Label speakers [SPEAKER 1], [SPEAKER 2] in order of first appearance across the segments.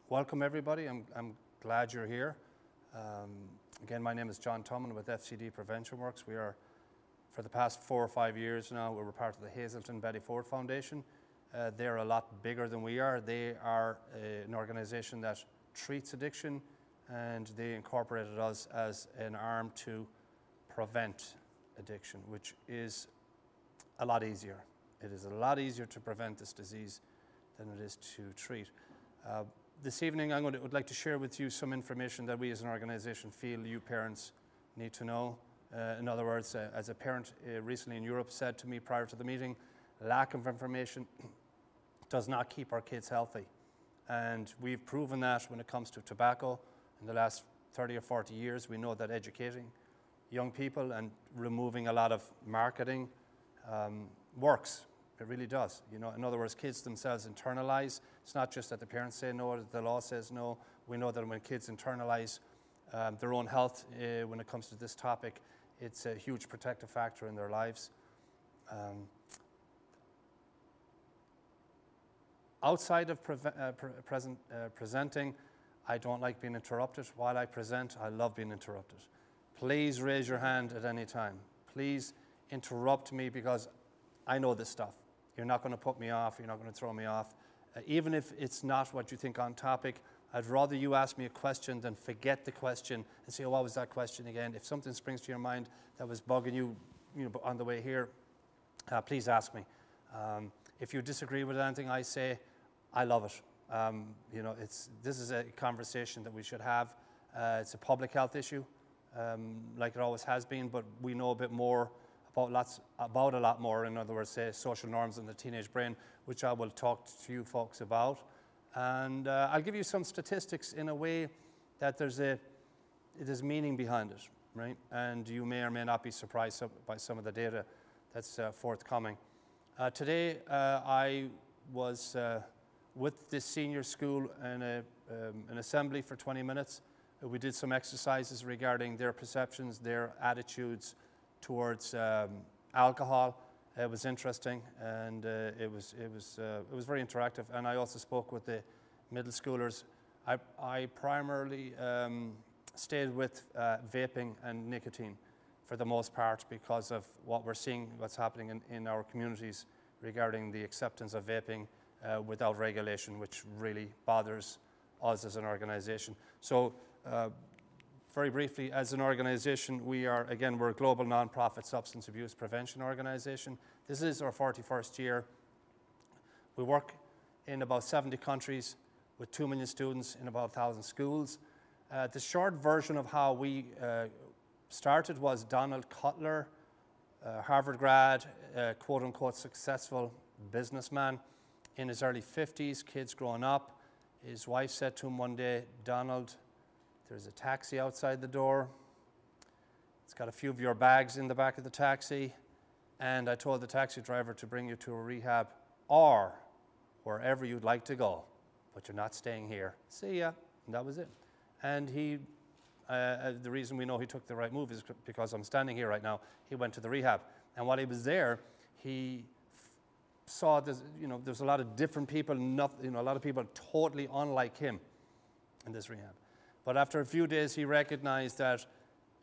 [SPEAKER 1] Welcome everybody, I'm glad you're here. Again, my name is John Tummon with FCD Prevention Works. We are, for the past 4 or 5 years now, we're part of the Hazelton Betty Ford Foundation. They're a lot bigger than we are. They are an organisation that treats addiction, and they incorporated us as an arm to prevent addiction, which is a lot easier. It is a lot easier to prevent this disease than it is to treat. This evening I would like to share with you some information that we as an organisation feel you parents need to know. In other words, as a parent recently in Europe said to me prior to the meeting, lack of information does not keep our kids healthy. And we've proven that when it comes to tobacco in the last 30 or 40 years. We know that educating young people and removing a lot of marketing works. It really does. You know, in other words, kids themselves internalize. It's not just that the parents say no, that the law says no. We know that when kids internalize their own health when it comes to this topic, it's a huge protective factor in their lives. Outside of presenting, I don't like being interrupted. While I present, I love being interrupted. Please raise your hand at any time. Please interrupt me because I know this stuff. You're not going to put me off. You're not going to throw me off. Even if it's not what you think on topic, I'd rather you ask me a question than forget the question and say, oh, what was that question again? If something springs to your mind that was bugging you, on the way here, please ask me. If you disagree with anything I say, I love it. This is a conversation that we should have. It's a public health issue, like it always has been, but we know a bit more about a lot more, in other words, say social norms in the teenage brain, which I will talk to you folks about. And I'll give you some statistics in a way that there's meaning behind it, right? And you may or may not be surprised by some of the data that's forthcoming. Today, I was with this senior school in an assembly for 20 minutes. We did some exercises regarding their perceptions, their attitudes towards alcohol. It was interesting, and it was very interactive. And I also spoke with the middle schoolers. I primarily stayed with vaping and nicotine for the most part because of what we're seeing, what's happening in our communities regarding the acceptance of vaping without regulation, which really bothers us as an organisation. So. Very briefly, as an organisation, we're a global non-profit substance abuse prevention organisation. This is our 41st year. We work in about 70 countries with 2 million students in about 1,000 schools. The short version of how we started was Donald Cutler, Harvard grad, quote-unquote successful businessman in his early 50s, kids growing up. His wife said to him one day, Donald, there's a taxi outside the door. It's got a few of your bags in the back of the taxi. And I told the taxi driver to bring you to a rehab or wherever you'd like to go. But you're not staying here. See ya. And that was it. And the reason we know he took the right move is because I'm standing here right now. He went to the rehab. And while he was there, he saw there's a lot of different people, a lot of people totally unlike him in this rehab. But after a few days, he recognized that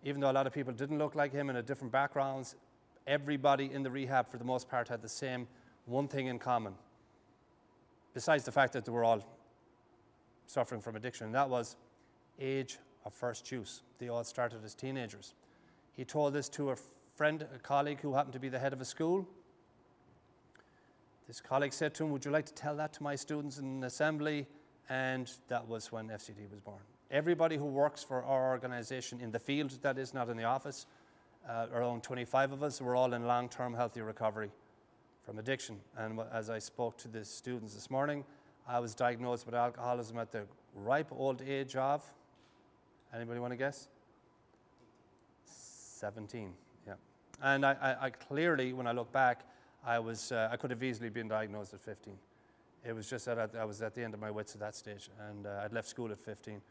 [SPEAKER 1] even though a lot of people didn't look like him and had different backgrounds, everybody in the rehab, for the most part, had the same one thing in common, besides the fact that they were all suffering from addiction, and that was age of first use. They all started as teenagers. He told this to a friend, a colleague who happened to be the head of a school. This colleague said to him, would you like to tell that to my students in an assembly? And that was when FCD was born. Everybody who works for our organisation in the field, that is, not in the office, around 25 of us, we're all in long-term healthy recovery from addiction. And as I spoke to the students this morning, I was diagnosed with alcoholism at the ripe old age of, anybody want to guess? 17, yeah. And I clearly, when I look back, I could have easily been diagnosed at 15. It was just that I was at the end of my wits at that stage, and I'd left school at 15.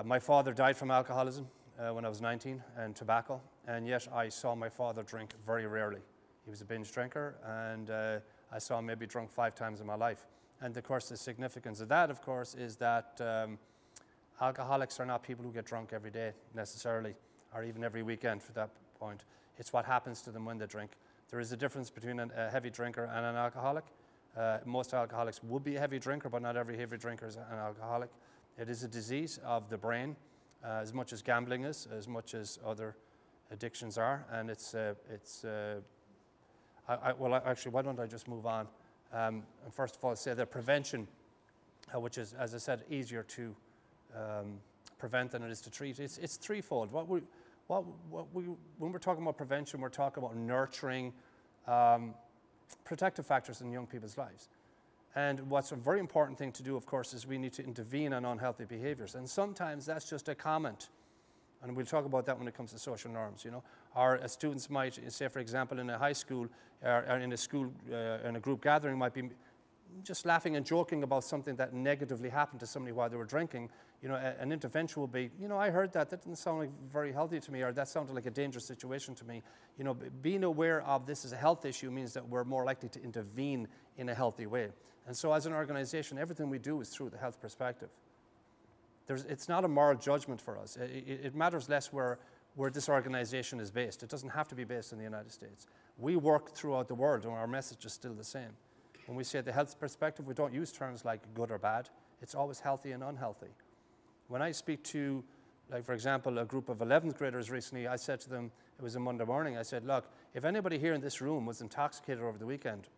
[SPEAKER 1] My father died from alcoholism when I was 19 and tobacco, and yet I saw my father drink very rarely. He was a binge drinker, and I saw him maybe drunk 5 times in my life. And of course, the significance of that, of course, is that alcoholics are not people who get drunk every day necessarily, or even every weekend for that point. It's what happens to them when they drink. There is a difference between a heavy drinker and an alcoholic. Most alcoholics would be a heavy drinker, but not every heavy drinker is an alcoholic. It is a disease of the brain, as much as gambling is, as much as other addictions are. And actually, why don't I just move on? And first of all, say that prevention, which is, as I said, easier to prevent than it is to treat. It's threefold. When we're talking about prevention, we're talking about nurturing protective factors in young people's lives. And what's a very important thing to do, of course, is we need to intervene on unhealthy behaviors. And sometimes that's just a comment. And we'll talk about that when it comes to social norms, you know. Or students might, say, for example, in a high school, or in a school, in a group gathering, might be just laughing and joking about something that negatively happened to somebody while they were drinking. You know, an intervention will be, you know, I heard that didn't sound like very healthy to me, or that sounded like a dangerous situation to me. You know, being aware of this as a health issue means that we're more likely to intervene in a healthy way. And so as an organization, everything we do is through the health perspective. It's not a moral judgment for us. It matters less where this organization is based. It doesn't have to be based in the United States. We work throughout the world, and our message is still the same. When we say the health perspective, we don't use terms like good or bad. It's always healthy and unhealthy. When I speak to, like, for example, a group of 11th graders recently, I said to them, it was a Monday morning, I said, look, if anybody here in this room was intoxicated over the weekend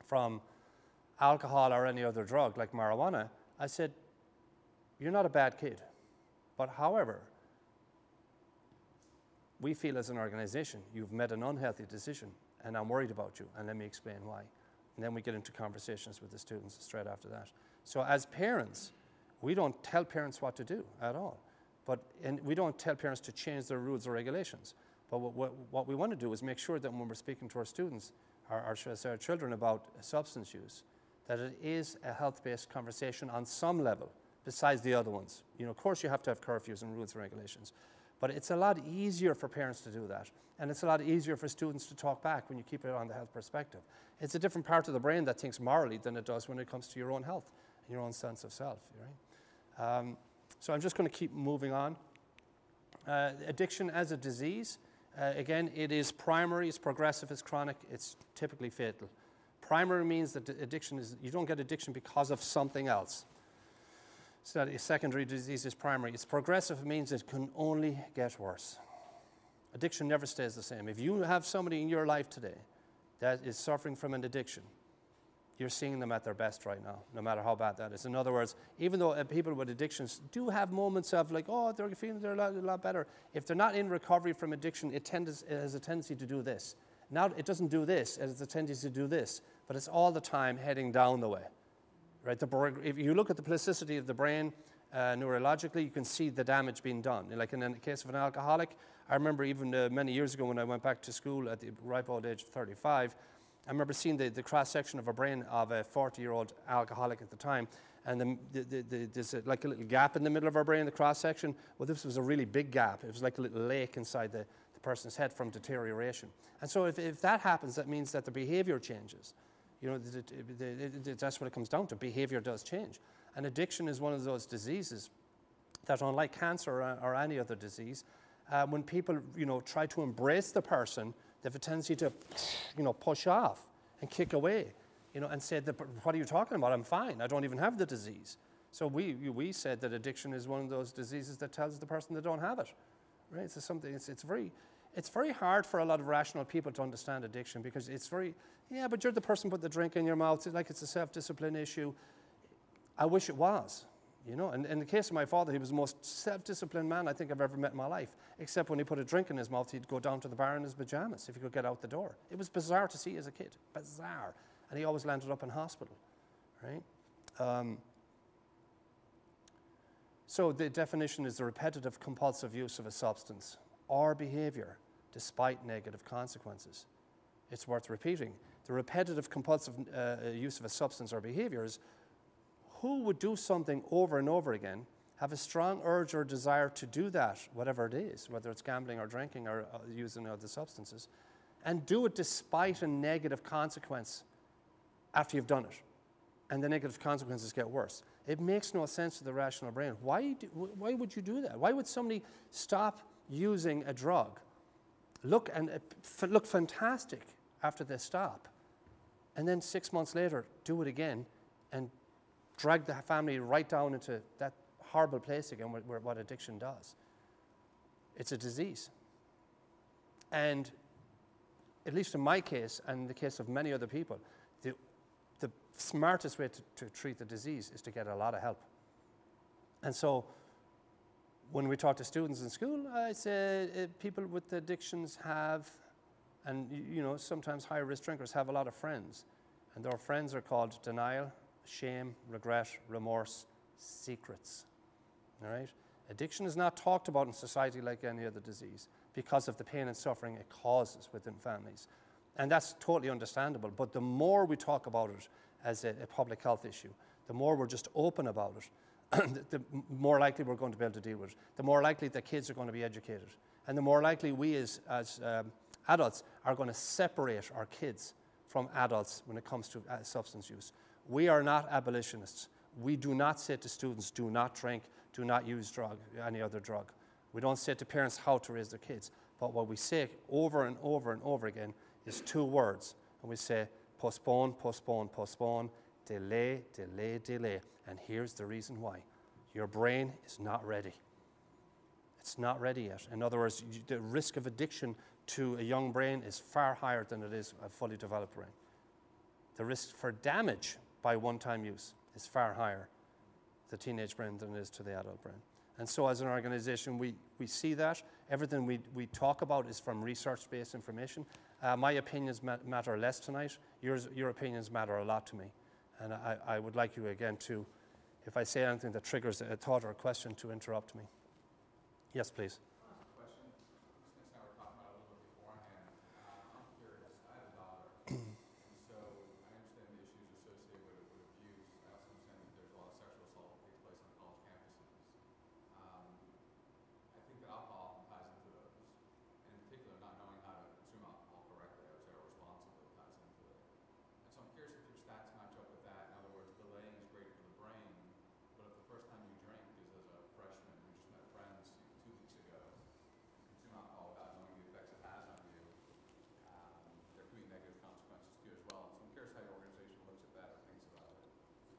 [SPEAKER 1] from alcohol or any other drug like marijuana, I said, you're not a bad kid. But however, we feel as an organization, you've made an unhealthy decision, and I'm worried about you, and let me explain why. And then we get into conversations with the students straight after that. So as parents, we don't tell parents what to do at all. And we don't tell parents to change their rules or regulations. But what we want to do is make sure that when we're speaking to our students, or should I say our children, about substance use, that it is a health-based conversation on some level, besides the other ones. You know, of course you have to have curfews and rules and regulations. But it's a lot easier for parents to do that. And it's a lot easier for students to talk back when you keep it on the health perspective. It's a different part of the brain that thinks morally than it does when it comes to your own health and your own sense of self. Right? So I'm just going to keep moving on. Addiction as a disease, again, it is primary, it's progressive, it's chronic, it's typically fatal. Primary means that addiction is, you don't get addiction because of something else. So that a secondary disease is primary. It's progressive means it can only get worse. Addiction never stays the same. If you have somebody in your life today that is suffering from an addiction, you're seeing them at their best right now, no matter how bad that is. In other words, even though people with addictions do have moments of like, oh, they're feeling a lot better, if they're not in recovery from addiction, it has a tendency to do this. Now it doesn't do this, it has a tendency to do this, but it's all the time heading down the way. Right? If you look at the plasticity of the brain neurologically, you can see the damage being done. Like in the case of an alcoholic, I remember even many years ago when I went back to school at the ripe old age of 35, I remember seeing the cross-section of a brain of a 40-year-old alcoholic at the time, and there's like a little gap in the middle of our brain, the cross-section. Well, this was a really big gap. It was like a little lake inside the person's head from deterioration. And so if that happens, that means that the behavior changes. You know, that's what it comes down to. Behavior does change. And addiction is one of those diseases that, unlike cancer or any other disease, when people, you know, try to embrace the person, they have a tendency to, you know, push off and kick away, you know, and say, what are you talking about? I'm fine. I don't even have the disease. So we said that addiction is one of those diseases that tells the person they don't have it, right? So something, it's very hard for a lot of rational people to understand addiction because it's very, yeah, but you're the person put the drink in your mouth. It's like it's a self-discipline issue. I wish it was, you know. And in the case of my father, he was the most self-disciplined man I think I've ever met in my life, except when he put a drink in his mouth, he'd go down to the bar in his pajamas if he could get out the door. It was bizarre to see as a kid, bizarre. And he always landed up in hospital, right? So the definition is the repetitive compulsive use of a substance or behavior despite negative consequences. It's worth repeating. The repetitive compulsive use of a substance or behavior is who would do something over and over again, have a strong urge or desire to do that, whatever it is, whether it's gambling or drinking or using other substances, and do it despite a negative consequence after you've done it. and the negative consequences get worse. It makes no sense to the rational brain. Why would you do that? Why would somebody stop using a drug, look fantastic after they stop, and then 6 months later do it again and drag the family right down into that horrible place again where what addiction does? It's a disease. And at least in my case, and in the case of many other people, the smartest way to treat the disease is to get a lot of help. And so when we talk to students in school, I say people with addictions have, and you know, sometimes high risk drinkers have a lot of friends. And their friends are called denial, shame, regret, remorse, secrets. All right? Addiction is not talked about in society like any other disease because of the pain and suffering it causes within families. And that's totally understandable. But the more we talk about it as a public health issue, the more we're just open about it, the more likely we're going to be able to deal with it. The more likely that kids are going to be educated. And the more likely we as adults are going to separate our kids from adults when it comes to substance use. We are not abolitionists. We do not say to students, do not drink, do not use any other drug. We don't say to parents how to raise their kids. But what we say over and over and over again is two words. And we say, postpone, postpone, postpone, delay, delay, delay. And here's the reason why. Your brain is not ready. It's not ready yet. In other words, the risk of addiction to a young brain is far higher than it is a fully developed brain. The risk for damage by one-time use is far higher, the teenage brain, than it is to the adult brain. And so as an organization, we see that. Everything we talk about is from research-based information. My opinions matter less tonight. Your opinions matter a lot to me. And I would like you again to, if I say anything that triggers a thought or a question, to interrupt me. Yes, please.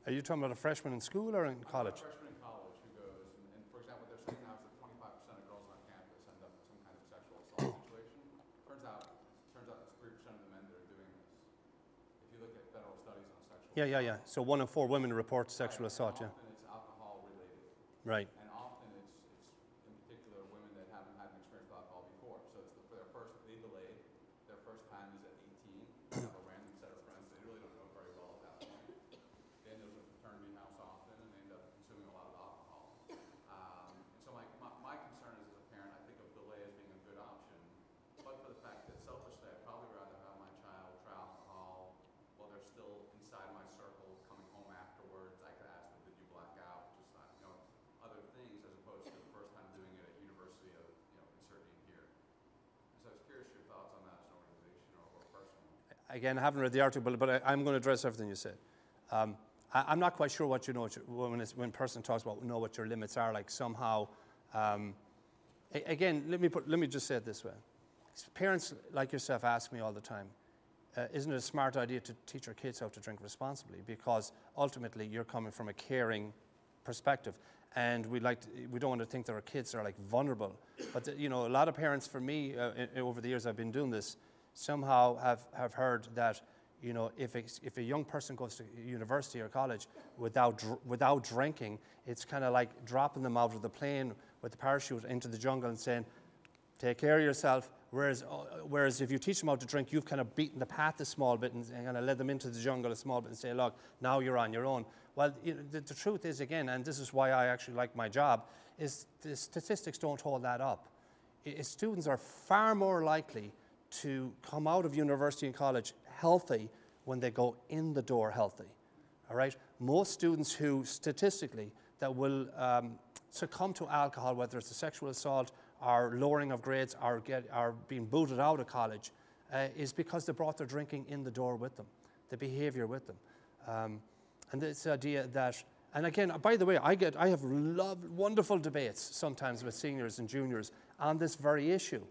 [SPEAKER 1] Are you talking about a freshman in school or in college?
[SPEAKER 2] A freshman in college who goes, and for example, they're saying now that 25% of girls on campus end up in some kind of sexual assault situation. Turns out it's 3% of the men that are doing this. If you look at federal studies on sexual assault.
[SPEAKER 1] Yeah. So 1 in 4 women report sexual assault,
[SPEAKER 2] yeah. Often it's alcohol related.
[SPEAKER 1] Right.
[SPEAKER 2] And often it's in particular women that haven't had an experience with alcohol before. So it's they delay. Their first time is at 18. They have a random set of friends they really don't know very well at that point. They end up in a fraternity house often, and they end up consuming a lot of alcohol. And so my concern is, as a parent, I think of delay as being a good option, but for the fact that selfishly, I'd probably rather have my child try alcohol while they're still inside my circle, coming home afterwards. I could ask them, did you black out? Just other things, as opposed to the first time doing it at university of inserting here. And so I was curious your thoughts on that as an organization or personally.
[SPEAKER 1] Again, I haven't read the article, but I'm going to address everything you said. I'm not quite sure what you know when a person talks about know what your limits are. Like somehow, again, let me just say it this way: parents like yourself ask me all the time, isn't it a smart idea to teach your kids how to drink responsibly? Because ultimately, you're coming from a caring perspective, and we don't want to think that our kids are like vulnerable. But a lot of parents, for me, over the years I've been doing this, somehow have heard that. If a young person goes to university or college without drinking, it's kind of like dropping them out of the plane with the parachute into the jungle and saying, take care of yourself. Whereas if you teach them how to drink, you've kind of beaten the path a small bit and kind of led them into the jungle a small bit and say, look, now you're on your own. Well, the truth is, again, and this is why I actually like my job, is the statistics don't hold that up. Students are far more likely to come out of university and college healthy when they go in the door healthy, all right? Most students who, statistically, that will succumb to alcohol, whether it's a sexual assault or lowering of grades or being booted out of college, is because they brought their drinking in the door with them, the behavior with them. And this idea that, and again, by the way, I have wonderful debates sometimes with seniors and juniors on this very issue,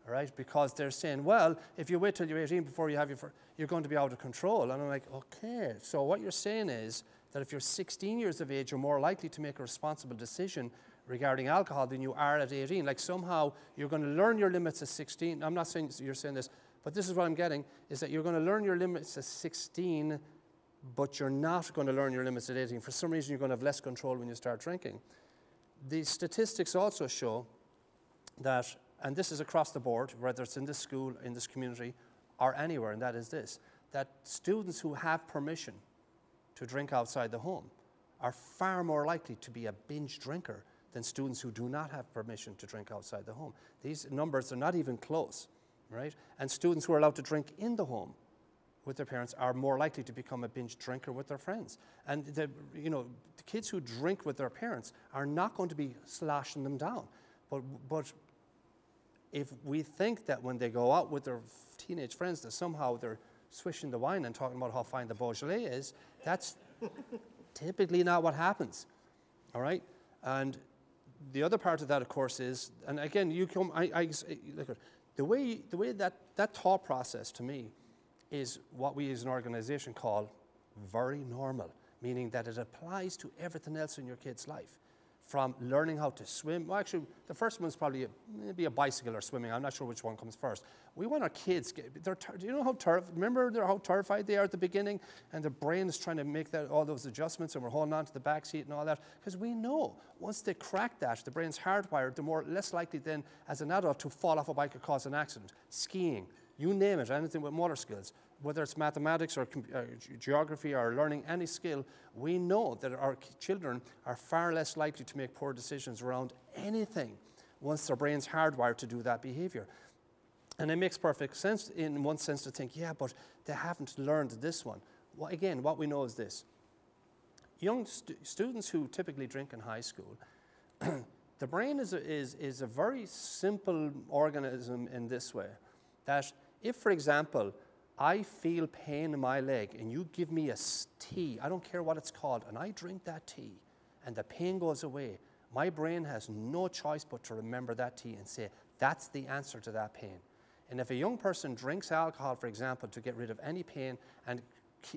[SPEAKER 1] all right? Because they're saying, well, if you wait till you're 18 before you have you're going to be out of control. And I'm like, okay, so what you're saying is that if you're 16 years of age, you're more likely to make a responsible decision regarding alcohol than you are at 18. Like somehow you're going to learn your limits at 16. I'm not saying you're saying this, but this is what I'm getting, is that you're going to learn your limits at 16, but you're not going to learn your limits at 18. For some reason, you're going to have less control when you start drinking. The statistics also show that, and this is across the board, whether it's in this school, in this community, or anywhere, and that is this, that students who have permission to drink outside the home are far more likely to be a binge drinker than students who do not have permission to drink outside the home. These numbers are not even close, right? And students who are allowed to drink in the home with their parents are more likely to become a binge drinker with their friends. And the kids who drink with their parents are not going to be sloshing them down. But if we think that when they go out with their teenage friends that somehow they're swishing the wine and talking about how fine the Beaujolais is, that's typically not what happens, all right? And the other part of that, of course, is, and again, look, the way that thought process to me is what we as an organization call very normal, meaning that it applies to everything else in your kid's life. From learning how to swim, well, actually, the first one's probably maybe a bicycle or swimming. I'm not sure which one comes first. We want our kids, do you know how how terrified they are at the beginning, and their brain is trying to make all those adjustments, and we're holding on to the back seat and all that, because we know once they crack that, the brain's hardwired, they're less likely then as an adult to fall off a bike or cause an accident. Skiing, you name it, anything with motor skills, whether it's mathematics or geography or learning any skill, we know that our children are far less likely to make poor decisions around anything once their brain's hardwired to do that behavior. And it makes perfect sense in one sense to think, yeah, but they haven't learned this one. Well, again, what we know is this. Young students who typically drink in high school, the brain is a very simple organism in this way, that if, for example, I feel pain in my leg and you give me a tea, I don't care what it's called, and I drink that tea and the pain goes away, my brain has no choice but to remember that tea and say, that's the answer to that pain. And if a young person drinks alcohol, for example, to get rid of any pain, and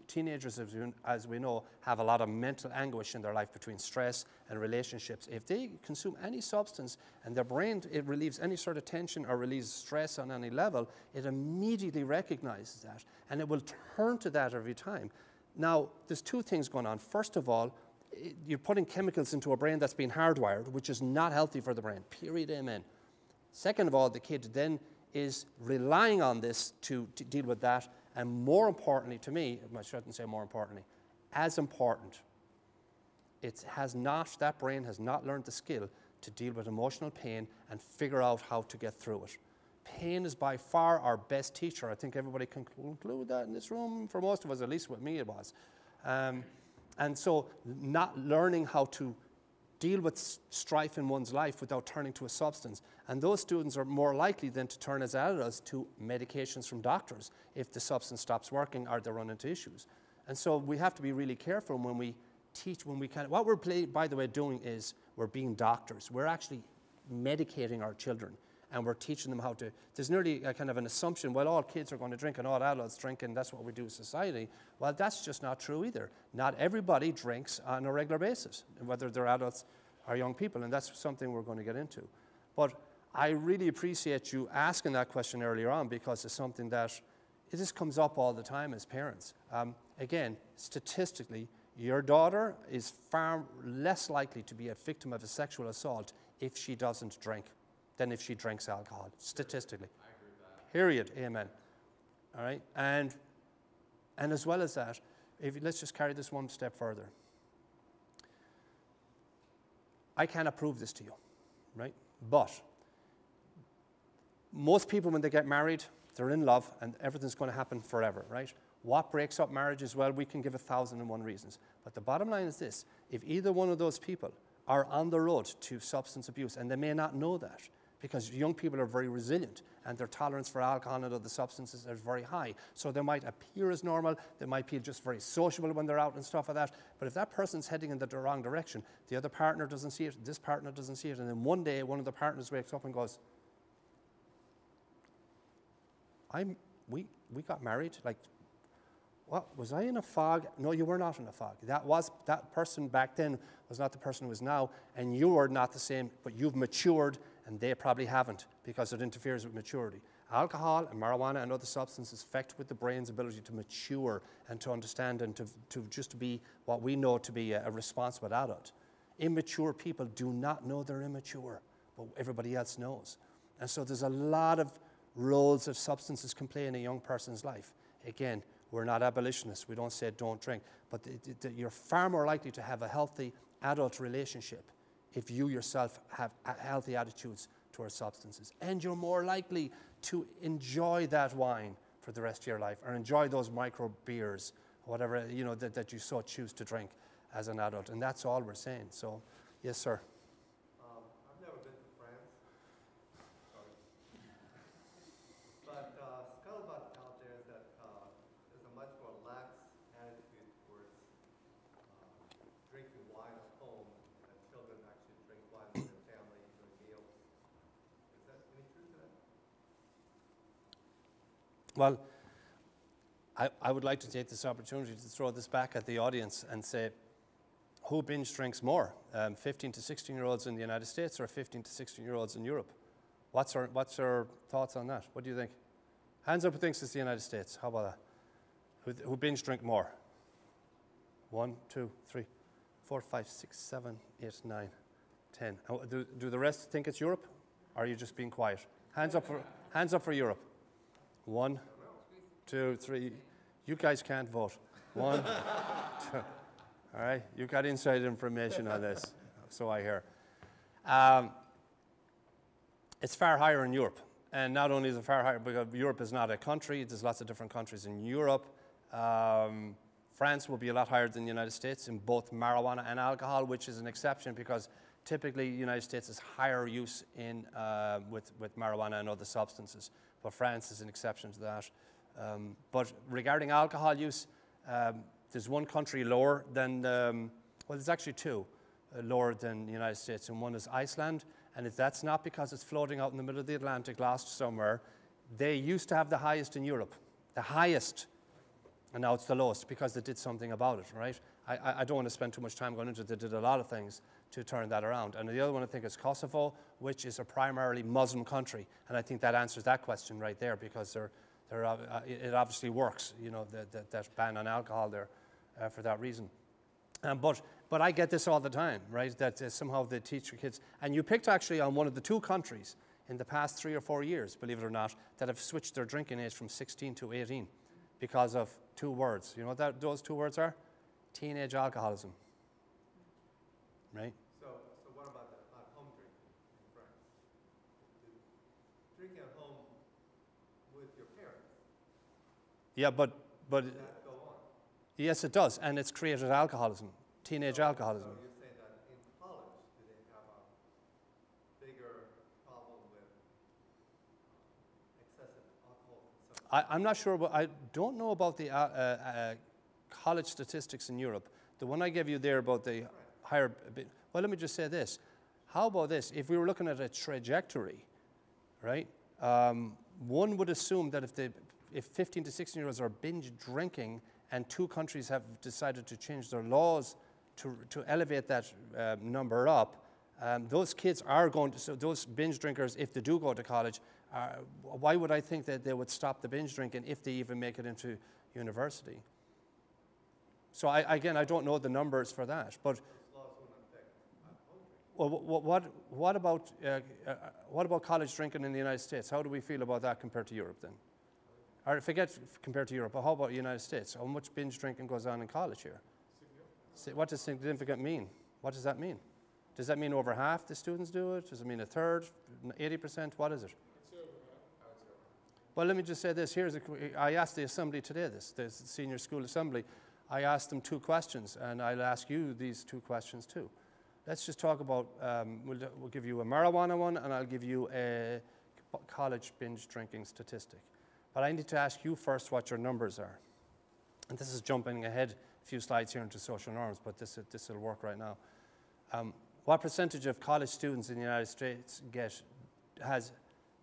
[SPEAKER 1] teenagers, as we know, have a lot of mental anguish in their life between stress and relationships. If they consume any substance and their brain, it relieves any sort of tension or relieves stress on any level, it immediately recognizes that, and it will turn to that every time. Now, there's two things going on. First of all, you're putting chemicals into a brain that's been hardwired, which is not healthy for the brain, period, amen. Second of all, the kid then is relying on this to deal with that. And more importantly to me, I shouldn't say more importantly, as important, that brain has not learned the skill to deal with emotional pain and figure out how to get through it. Pain is by far our best teacher. I think everybody can conclude that in this room. For most of us, at least with me it was. And so not learning how to deal with strife in one's life without turning to a substance. And those students are more likely then to turn as adults to medications from doctors if the substance stops working or they run into issues. And so we have to be really careful when we teach, what we're, by the way, doing is we're being doctors. We're actually medicating our children, and we're teaching them how to, there's nearly a kind of an assumption, well, all kids are going to drink and all adults drink and that's what we do in society. Well, that's just not true either. Not everybody drinks on a regular basis, whether they're adults or young people, and that's something we're going to get into. But I really appreciate you asking that question earlier on, because it's something that it just comes up all the time as parents. Again, statistically, your daughter is far less likely to be a victim of a sexual assault if she doesn't drink than if she drinks alcohol, statistically.
[SPEAKER 2] I agree with that.
[SPEAKER 1] Period, amen. All right, and as well as that, let's just carry this one step further. I cannot prove this to you, right? But most people, when they get married, they're in love and everything's going to happen forever, right? What breaks up marriages? Well, we can give 1,001 reasons. But the bottom line is this: if either one of those people are on the road to substance abuse, and they may not know that, because young people are very resilient and their tolerance for alcohol and other substances is very high. So they might appear as normal, they might feel just very sociable when they're out and stuff like that, but if that person's heading in the wrong direction, the other partner doesn't see it, this partner doesn't see it, and then one day one of the partners wakes up and goes, we got married, like, what, was I in a fog? No, you were not in a fog. That person back then was not the person who is now, and you are not the same, but you've matured, and they probably haven't, because it interferes with maturity. Alcohol and marijuana and other substances affect with the brain's ability to mature and to understand and to just be what we know to be a responsible adult. Immature people do not know they're immature, but everybody else knows. And so there's a lot of roles that substances can play in a young person's life. Again, we're not abolitionists. We don't say don't drink. But you're far more likely to have a healthy adult relationship if you yourself have healthy attitudes towards substances. And you're more likely to enjoy that wine for the rest of your life, or enjoy those micro beers, whatever that you so choose to drink as an adult. And that's all we're saying. So, yes, sir.
[SPEAKER 3] I've never been to France. Sorry. But scuttlebutt out there is that there's a much more lax attitude towards drinking wine at home, that children actually drink wine with their family during meals. Is that any truth to that?
[SPEAKER 1] Well, I would like to take this opportunity to throw this back at the audience and say, who binge drinks more, 15 to 16-year-olds in the United States or 15 to 16-year-olds in Europe? What's our thoughts on that? What do you think? Hands up who thinks it's the United States. How about that? Who binge drink more? 1, 2, 3, 4, 5, 6, 7, 8, 9, 10. Do the rest think it's Europe? Or are you just being quiet? Hands up for Europe. 1, 2, 3. You guys can't vote. 1, 2. All right, you got inside information on this, so I hear. It's far higher in Europe. And not only is it far higher, because Europe is not a country, there's lots of different countries in Europe. France will be a lot higher than the United States in both marijuana and alcohol, which is an exception because typically the United States is higher use in, with marijuana and other substances. But France is an exception to that. But regarding alcohol use, there's one country lower than, well, there's actually two lower than the United States, and one is Iceland. And if that's not because it's floating out in the middle of the Atlantic, lost somewhere, they used to have the highest in Europe, the highest, and now it's the lowest because they did something about it, right? I don't want to spend too much time going into it. They did a lot of things to turn that around. And the other one I think is Kosovo, which is a primarily Muslim country, and I think that answers that question right there because it obviously works, you know, that ban on alcohol there for that reason. But I get this all the time, right, that somehow they teach your kids. And you picked actually on one of the two countries in the past 3 or 4 years, believe it or not, that have switched their drinking age from 16 to 18 because of 2 words. You know what those 2 words are? Teenage alcoholism, right?
[SPEAKER 3] So what about the at-home drinking in France? Drinking at home with your parents?
[SPEAKER 1] Yeah, but
[SPEAKER 3] Does that go on?
[SPEAKER 1] yes, it does, and it's created alcoholism, teenage alcoholism.
[SPEAKER 3] So you're saying that in college, do they have a bigger problem with excessive alcohol consumption?
[SPEAKER 1] I'm not sure, but I don't know about the college statistics in Europe. The one I gave you there about the higher, well, let me just say this. How about this? If we were looking at a trajectory, right, one would assume that if 15 to 16-year-olds are binge drinking and 2 countries have decided to change their laws to elevate that number up, those kids are going to, so those binge drinkers, if they do go to college, why would I think that they would stop the binge drinking if they even make it into university? So again, I don't know the numbers for that, but well, what about college drinking in the United States? How do we feel about that compared to Europe then? Or forget compared to Europe, but how about the United States? How much binge drinking goes on in college here? What does significant mean? What does that mean? Does that mean over half the students do it? Does it mean a third, 80%? What is it? Well, let me just say this. I asked the assembly today, the senior school assembly, I asked them 2 questions, and I'll ask you these 2 questions too. Let's just talk about, we'll give you a marijuana one, and I'll give you a college binge drinking statistic. But I need to ask you first what your numbers are. And this is jumping ahead a few slides here into social norms, but this will work right now. What percentage of college students in the United States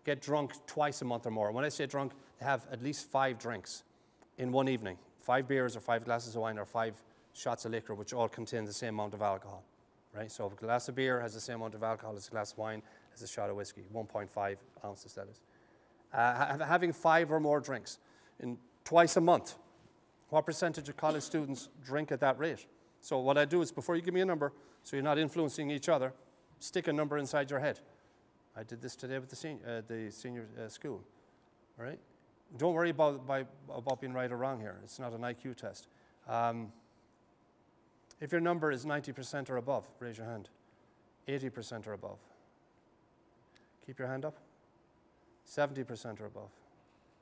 [SPEAKER 1] get drunk twice a month or more? When I say drunk, they have at least 5 drinks in one evening. 5 beers or 5 glasses of wine or 5 shots of liquor, which all contain the same amount of alcohol, right? So a glass of beer has the same amount of alcohol as a glass of wine, as a shot of whiskey, 1.5 ounces that is. Having 5 or more drinks twice a month, what percentage of college students drink at that rate? So what I do is, before you give me a number, so you're not influencing each other, stick a number inside your head. I did this today with the senior school, all right? Don't worry about being right or wrong here. It's not an IQ test. If your number is 90% or above, raise your hand. 80% or above. Keep your hand up. 70% or above.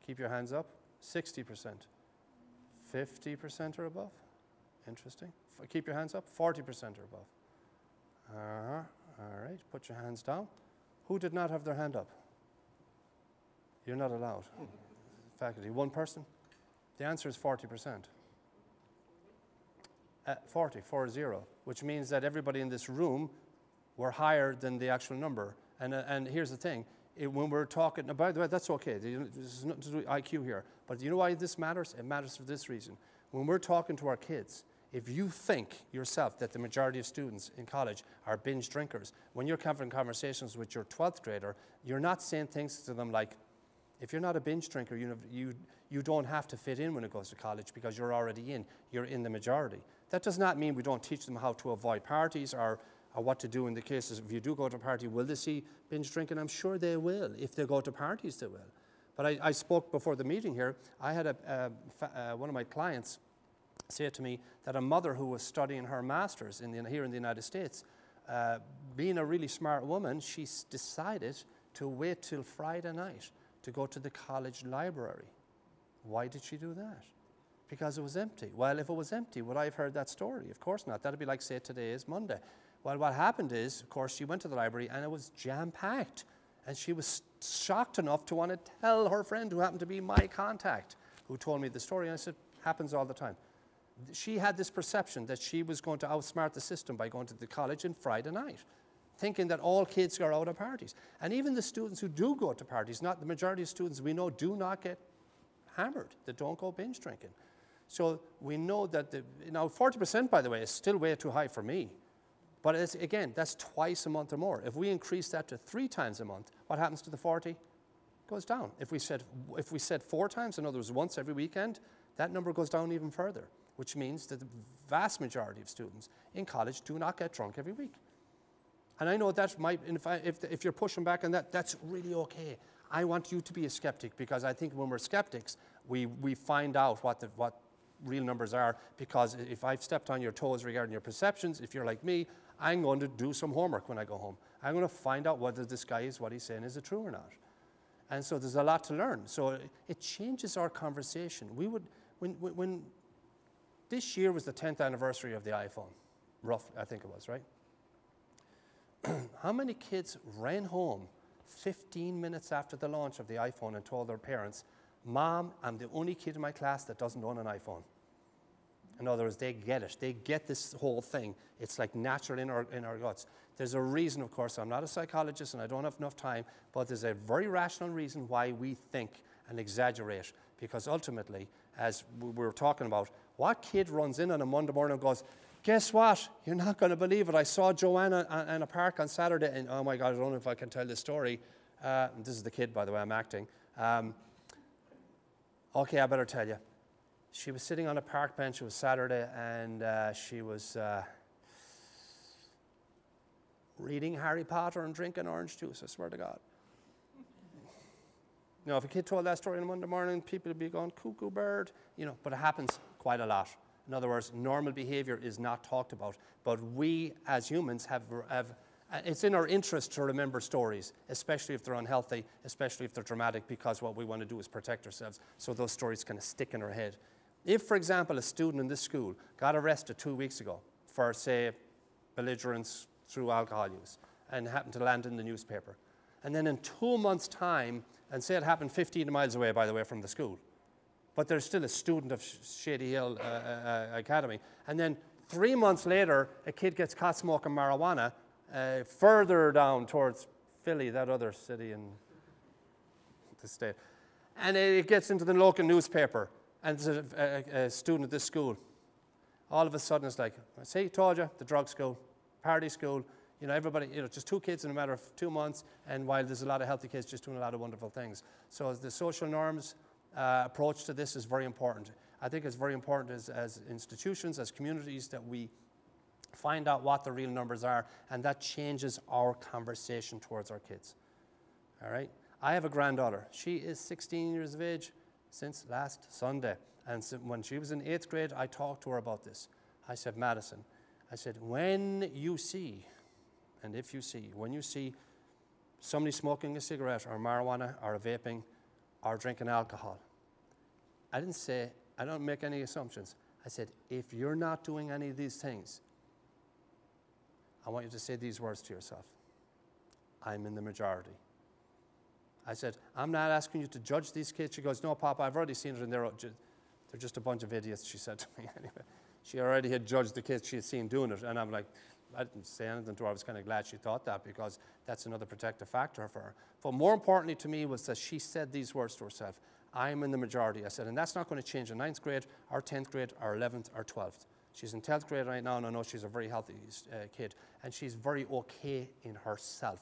[SPEAKER 1] Keep your hands up. 60%. 50% or above. Interesting. Keep your hands up. 40% or above. All right. Put your hands down. Who did not have their hand up? You're not allowed. Faculty. One person? The answer is 40%. 40, which means that everybody in this room were higher than the actual number. And here's the thing. When we're talking, by the way, that's okay. There's nothing to do with IQ here. But you know why this matters? It matters for this reason. When we're talking to our kids, if you think yourself that the majority of students in college are binge drinkers, when you're having conversations with your 12th grader, you're not saying things to them like, if you're not a binge drinker, you don't have to fit in when it goes to college because you're already in. You're in the majority. That does not mean we don't teach them how to avoid parties or what to do in the cases. If you do go to a party, will they see binge drinking? I'm sure they will. If they go to parties, they will. But I spoke before the meeting here. I had one of my clients say to me that a mother who was studying her master's here in the United States, being a really smart woman, she decided to wait till Friday night to go to the college library. Why did she do that? Because it was empty. Well, if it was empty, would I have heard that story? Of course not. That would be like, say, today is Monday. Well, what happened is, of course, she went to the library and it was jam-packed. And she was shocked enough to want to tell her friend, who happened to be my contact, who told me the story. And I said, happens all the time. She had this perception that she was going to outsmart the system by going to the college on Friday night, thinking that all kids are out at parties. And even the students who do go to parties, not the majority of students we know do not get hammered. They don't go binge drinking. So we know that, now 40%, by the way, is still way too high for me. But again, that's twice a month or more. If we increase that to 3 times a month, what happens to the 40? It goes down. If we said 4 times, in other words, once every weekend, that number goes down even further, which means that the vast majority of students in college do not get drunk every week. And I know that might, if you're pushing back on that, that's really okay. I want you to be a skeptic, because I think when we're skeptics, we find out what real numbers are, because if I've stepped on your toes regarding your perceptions, if you're like me, I'm going to do some homework when I go home. I'm going to find out whether this guy is what he's saying, is it true or not? And so there's a lot to learn. So it changes our conversation. When this year was the 10th anniversary of the iPhone, roughly, I think it was, right? How many kids ran home 15 minutes after the launch of the iPhone and told their parents, Mom, I'm the only kid in my class that doesn't own an iPhone? In other words, they get it. They get this whole thing. It's like natural in our guts. There's a reason, of course. I'm not a psychologist and I don't have enough time, but there's a very rational reason why we think and exaggerate. Because ultimately, as we were talking about, what kid runs in on a Monday morning and goes, guess what? You're not going to believe it. I saw Joanna in a park on Saturday, and oh my God, I don't know if I can tell this story. This is the kid, by the way, I'm acting. Okay, I better tell you. She was sitting on a park bench. It was Saturday, and she was reading Harry Potter and drinking orange juice, I swear to God. You know, if a kid told that story on a Monday morning, people would be going, cuckoo bird, you know, but it happens quite a lot. In other words, normal behavior is not talked about, but we as humans have it's in our interest to remember stories, especially if they're unhealthy, especially if they're dramatic, because what we want to do is protect ourselves, so those stories kind of stick in our head. If, for example, a student in this school got arrested 2 weeks ago for, say, belligerence, through alcohol use and happened to land in the newspaper. And then in 2 months' time, and say it happened 15 miles away, by the way, from the school, but there's still a student of Shady Hill Academy. And then 3 months later, a kid gets caught smoking marijuana further down towards Philly, that other city in the state. And it gets into the local newspaper, and there's a student at this school. All of a sudden, it's like, see, told you, the drug school, party school, you know, everybody, you know, just 2 kids in a matter of 2 months, and while there's a lot of healthy kids just doing a lot of wonderful things. So the social norms approach to this is very important. I think it's very important as institutions, as communities, that we find out what the real numbers are, and that changes our conversation towards our kids. All right? I have a granddaughter. She is 16 years of age since last Sunday. And so when she was in 8th grade, I talked to her about this. I said, Madison, I said, when you see somebody smoking a cigarette or marijuana or vaping or drinking alcohol, I didn't say, I don't make any assumptions. I said, if you're not doing any of these things, I want you to say these words to yourself. I'm in the majority. I said, I'm not asking you to judge these kids. She goes, no, Papa, I've already seen it, and they're just a bunch of idiots, she said to me anyway. She already had judged the kids she had seen doing it, and I'm like, I didn't say anything to her. I was kind of glad she thought that, because that's another protective factor for her. But more importantly to me was that she said these words to herself. I'm in the majority. I said, and that's not going to change in 9th grade, or 10th grade, or 11th, or 12th. She's in 10th grade right now, and I know she's a very healthy kid, and she's very okay in herself.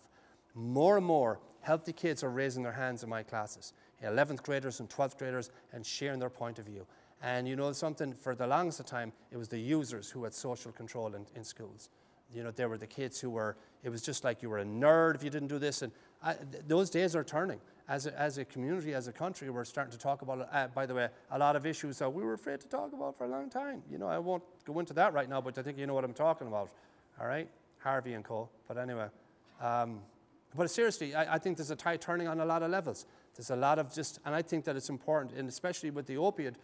[SPEAKER 1] More and more healthy kids are raising their hands in my classes, 11th graders and 12th graders, and sharing their point of view. And you know something, for the longest time, it was the users who had social control in schools. You know, they were the kids who were, it was just like you were a nerd if you didn't do this. And those days are turning. As a community, as a country, we're starting to talk about, by the way, a lot of issues that we were afraid to talk about for a long time. You know, I won't go into that right now, but I think you know what I'm talking about. All right? Harvey and co. But anyway. But seriously, I think there's a tide turning on a lot of levels. There's a lot of and I think that it's important, and especially with the opiate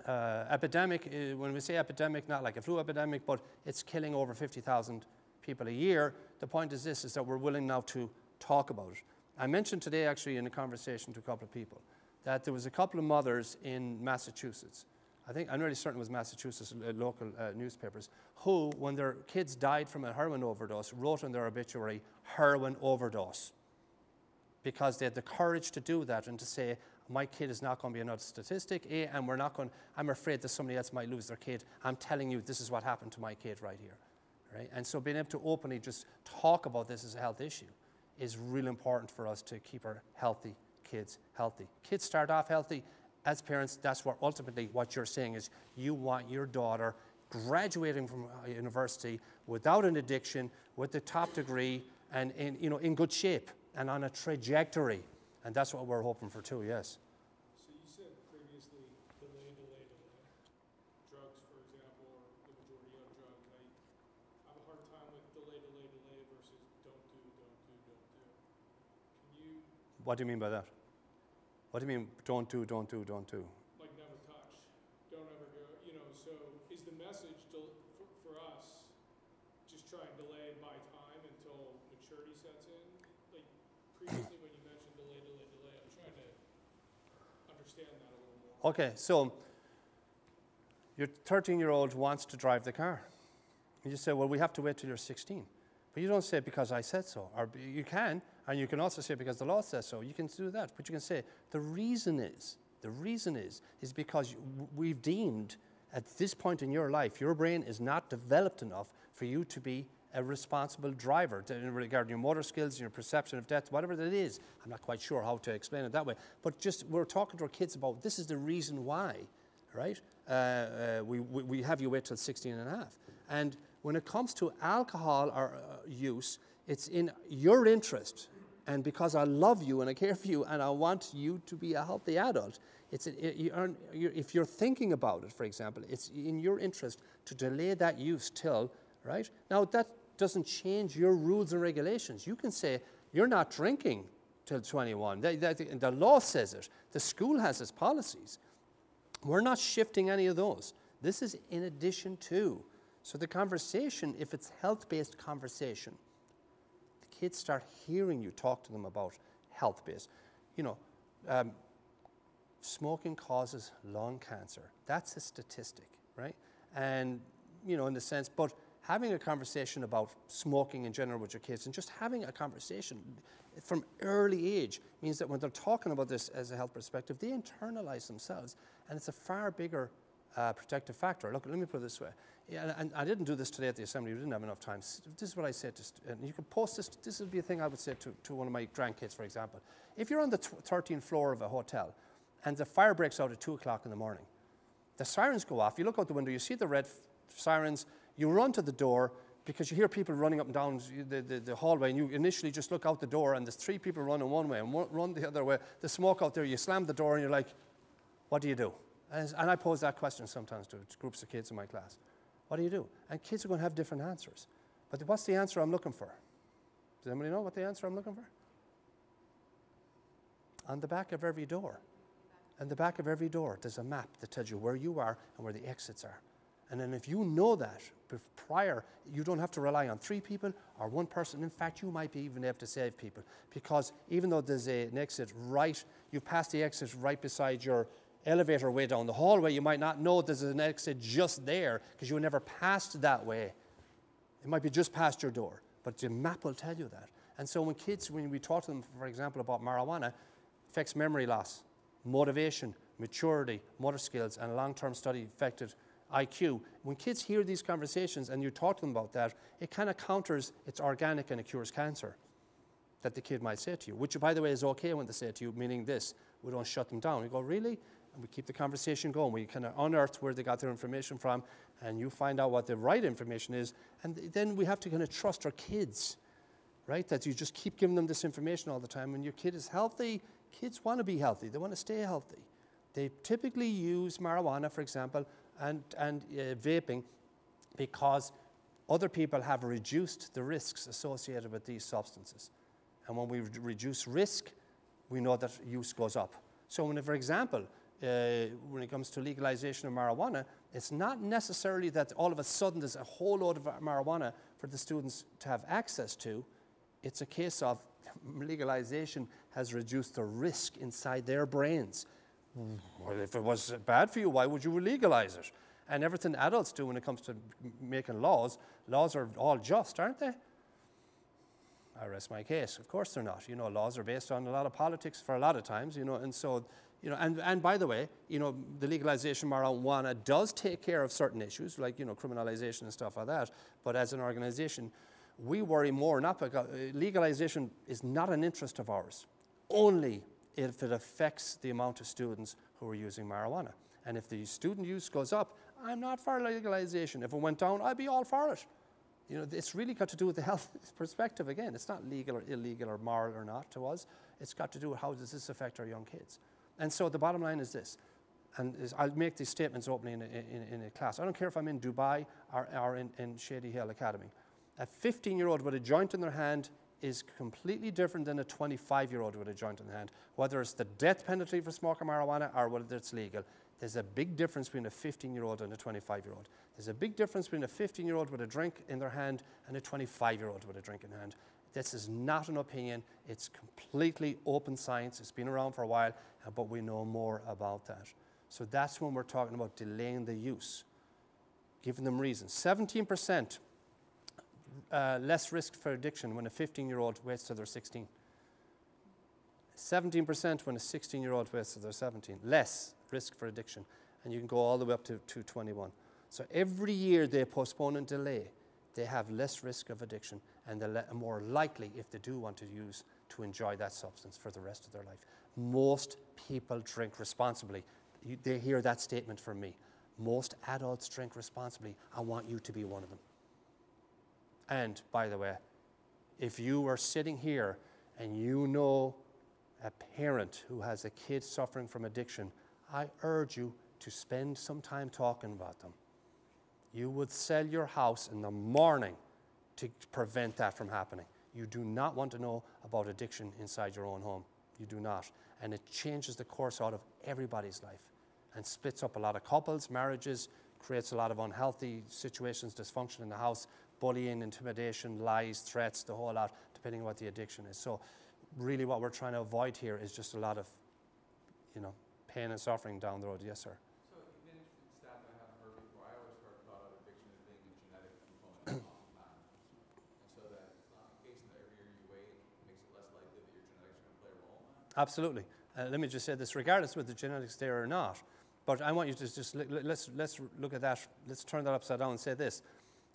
[SPEAKER 1] epidemic, when we say epidemic, not like a flu epidemic, but it's killing over 50,000 people a year. The point is this, is that we're willing now to talk about it. I mentioned today, actually, in a conversation to a couple of people, that there was a couple of mothers in Massachusetts. I'm nearly certain it was Massachusetts local newspapers, who, when their kids died from a heroin overdose, wrote in their obituary, heroin overdose. Because they had the courage to do that and to say, my kid is not going to be another statistic, and I'm afraid that somebody else might lose their kid. I'm telling you, this is what happened to my kid right here. Right? And so being able to openly just talk about this as a health issue is really important for us to keep our healthy kids healthy. Kids start off healthy. As parents, that's what ultimately what you're saying is you want your daughter graduating from university without an addiction, with the top degree, and in good shape and on a trajectory. And that's what we're hoping for too, yes.
[SPEAKER 4] So you said previously delay. Drugs, for example, or the majority of drugs. I have a hard time with delay versus don't do. Can you...
[SPEAKER 1] What do you mean by that? What do you mean don't do?
[SPEAKER 4] Like never touch, don't ever go, so is the message for us just try and delay by time until maturity sets in? Like previously when you mentioned delay, I'm trying to understand that a little more.
[SPEAKER 1] Okay, so your 13-year-old wants to drive the car. You say, well, we have to wait till you're 16. But you don't say because I said so. Or you can, and you can also say because the law says so. You can do that. But you can say the reason is because we've deemed at this point in your life, your brain is not developed enough for you to be a responsible driver regarding your motor skills, your perception of death, whatever that is. I'm not quite sure how to explain it that way. But just we're talking to our kids about this is the reason why, right? We have you wait till 16 and a half. And when it comes to alcohol or use, it's in your interest, and because I love you and I care for you and I want you to be a healthy adult, if you're thinking about it, for example, it's in your interest to delay that use till, right? Now, that doesn't change your rules and regulations. You can say, you're not drinking till 21. The law says it. The school has its policies. We're not shifting any of those. This is in addition to. So the conversation, if it's health-based conversation, the kids start hearing you talk to them about health-based. You know, smoking causes lung cancer. That's a statistic, right? And, you know, in the sense, but having a conversation about smoking in general with your kids and just having a conversation from early age means that when they're talking about this as a health perspective, they internalize themselves, and it's a far bigger protective factor. Look, let me put it this way. Yeah, and I didn't do this today at the assembly. We didn't have enough time. This is what I said to, and you can post this. This would be a thing I would say to one of my grandkids, for example. If you're on the 13th floor of a hotel and the fire breaks out at 2 o'clock in the morning, the sirens go off. You look out the window, you see the red sirens, you run to the door because you hear people running up and down the hallway, and you initially just look out the door and there's 3 people running one way and one run the other way. The smoke out there, you slam the door and you're like, what do you do? And I pose that question sometimes to groups of kids in my class. What do you do? And kids are going to have different answers. But what's the answer I'm looking for? Does anybody know what the answer I'm looking for? On the back of every door. On the back of every door, there's a map that tells you where you are and where the exits are. And then if you know that prior, you don't have to rely on 3 people or 1 person. In fact, you might be even able to save people, because even though there's an exit right, you pass the exit right beside your elevator way down the hallway, you might not know there's an exit just there because you were never passed that way. It might be just past your door, but the map will tell you that. And so when we talk to them, for example, about marijuana, it affects memory loss, motivation, maturity, motor skills, and a long-term study affected IQ. When kids hear these conversations and you talk to them about that, it kind of counters it's organic and it cures cancer that the kid might say to you, which, by the way, is okay when they say to you, meaning this, we don't shut them down. We go, really? And we keep the conversation going. We kind of unearth where they got their information from, and you find out what the right information is, and then we have to kind of trust our kids, right? That you just keep giving them this information all the time. When your kid is healthy, kids want to be healthy. They want to stay healthy. They typically use marijuana, for example, and vaping because other people have reduced the risks associated with these substances. And when we reduce risk, we know that use goes up. So when, for example, when it comes to legalization of marijuana, it's not necessarily that all of a sudden there's a whole load of marijuana for the students to have access to. It's a case of legalization has reduced the risk inside their brains. Well, if it was bad for you, why would you legalize it? And everything adults do when it comes to making laws are all just, aren't they? I rest my case. Of course they're not. You know, laws are based on a lot of politics for a lot of times, you know, and so, you know, and by the way, you know, the legalization of marijuana does take care of certain issues, like, you know, criminalization and stuff like that, but as an organization, we worry more, not because legalization is not an interest of ours, only if it affects the amount of students who are using marijuana. And if the student use goes up, I'm not for legalization. If it went down, I'd be all for it. You know, it's really got to do with the health perspective again. It's not legal or illegal or moral or not to us. It's got to do with how does this affect our young kids. And so the bottom line is this, and I'll make these statements openly in a class. I don't care if I'm in Dubai or in Shady Hill Academy. A 15-year-old with a joint in their hand is completely different than a 25-year-old with a joint in their hand. Whether it's the death penalty for smoking marijuana or whether it's legal, there's a big difference between a 15-year-old and a 25-year-old. There's a big difference between a 15-year-old with a drink in their hand and a 25-year-old with a drink in hand. This is not an opinion. It's completely open science. It's been around for a while, but we know more about that. So that's when we're talking about delaying the use, giving them reasons. 17% less risk for addiction when a 15-year-old waits till they're 16. 17% when a 16-year-old waits till they're 17. Less risk for addiction. And you can go all the way up to 21. So every year they postpone and delay, they have less risk of addiction, and they're more likely, if they do want to use, to enjoy that substance for the rest of their life. Most people drink responsibly. They hear that statement from me. Most adults drink responsibly. I want you to be one of them. And, by the way, if you are sitting here and you know a parent who has a kid suffering from addiction, I urge you to spend some time talking about them. You would sell your house in the morning to prevent that from happening. You do not want to know about addiction inside your own home. You do not. And it changes the course out of everybody's life and splits up a lot of couples, marriages, creates a lot of unhealthy situations, dysfunction in the house, bullying, intimidation, lies, threats, the whole lot, depending on what the addiction is. So really what we're trying to avoid here is just a lot of, you know, pain and suffering down the road. Yes, sir.
[SPEAKER 2] So an interesting stat that I haven't heard before. I always thought of addiction as being a genetic component oftentimes. And so that it's not the case that every year you wait makes it less likely that your genetics are going to play a role in that?
[SPEAKER 1] Absolutely. Let me just say this, regardless whether the genetics there or not, but I want you to just, let's look at that, let's turn that upside down and say this.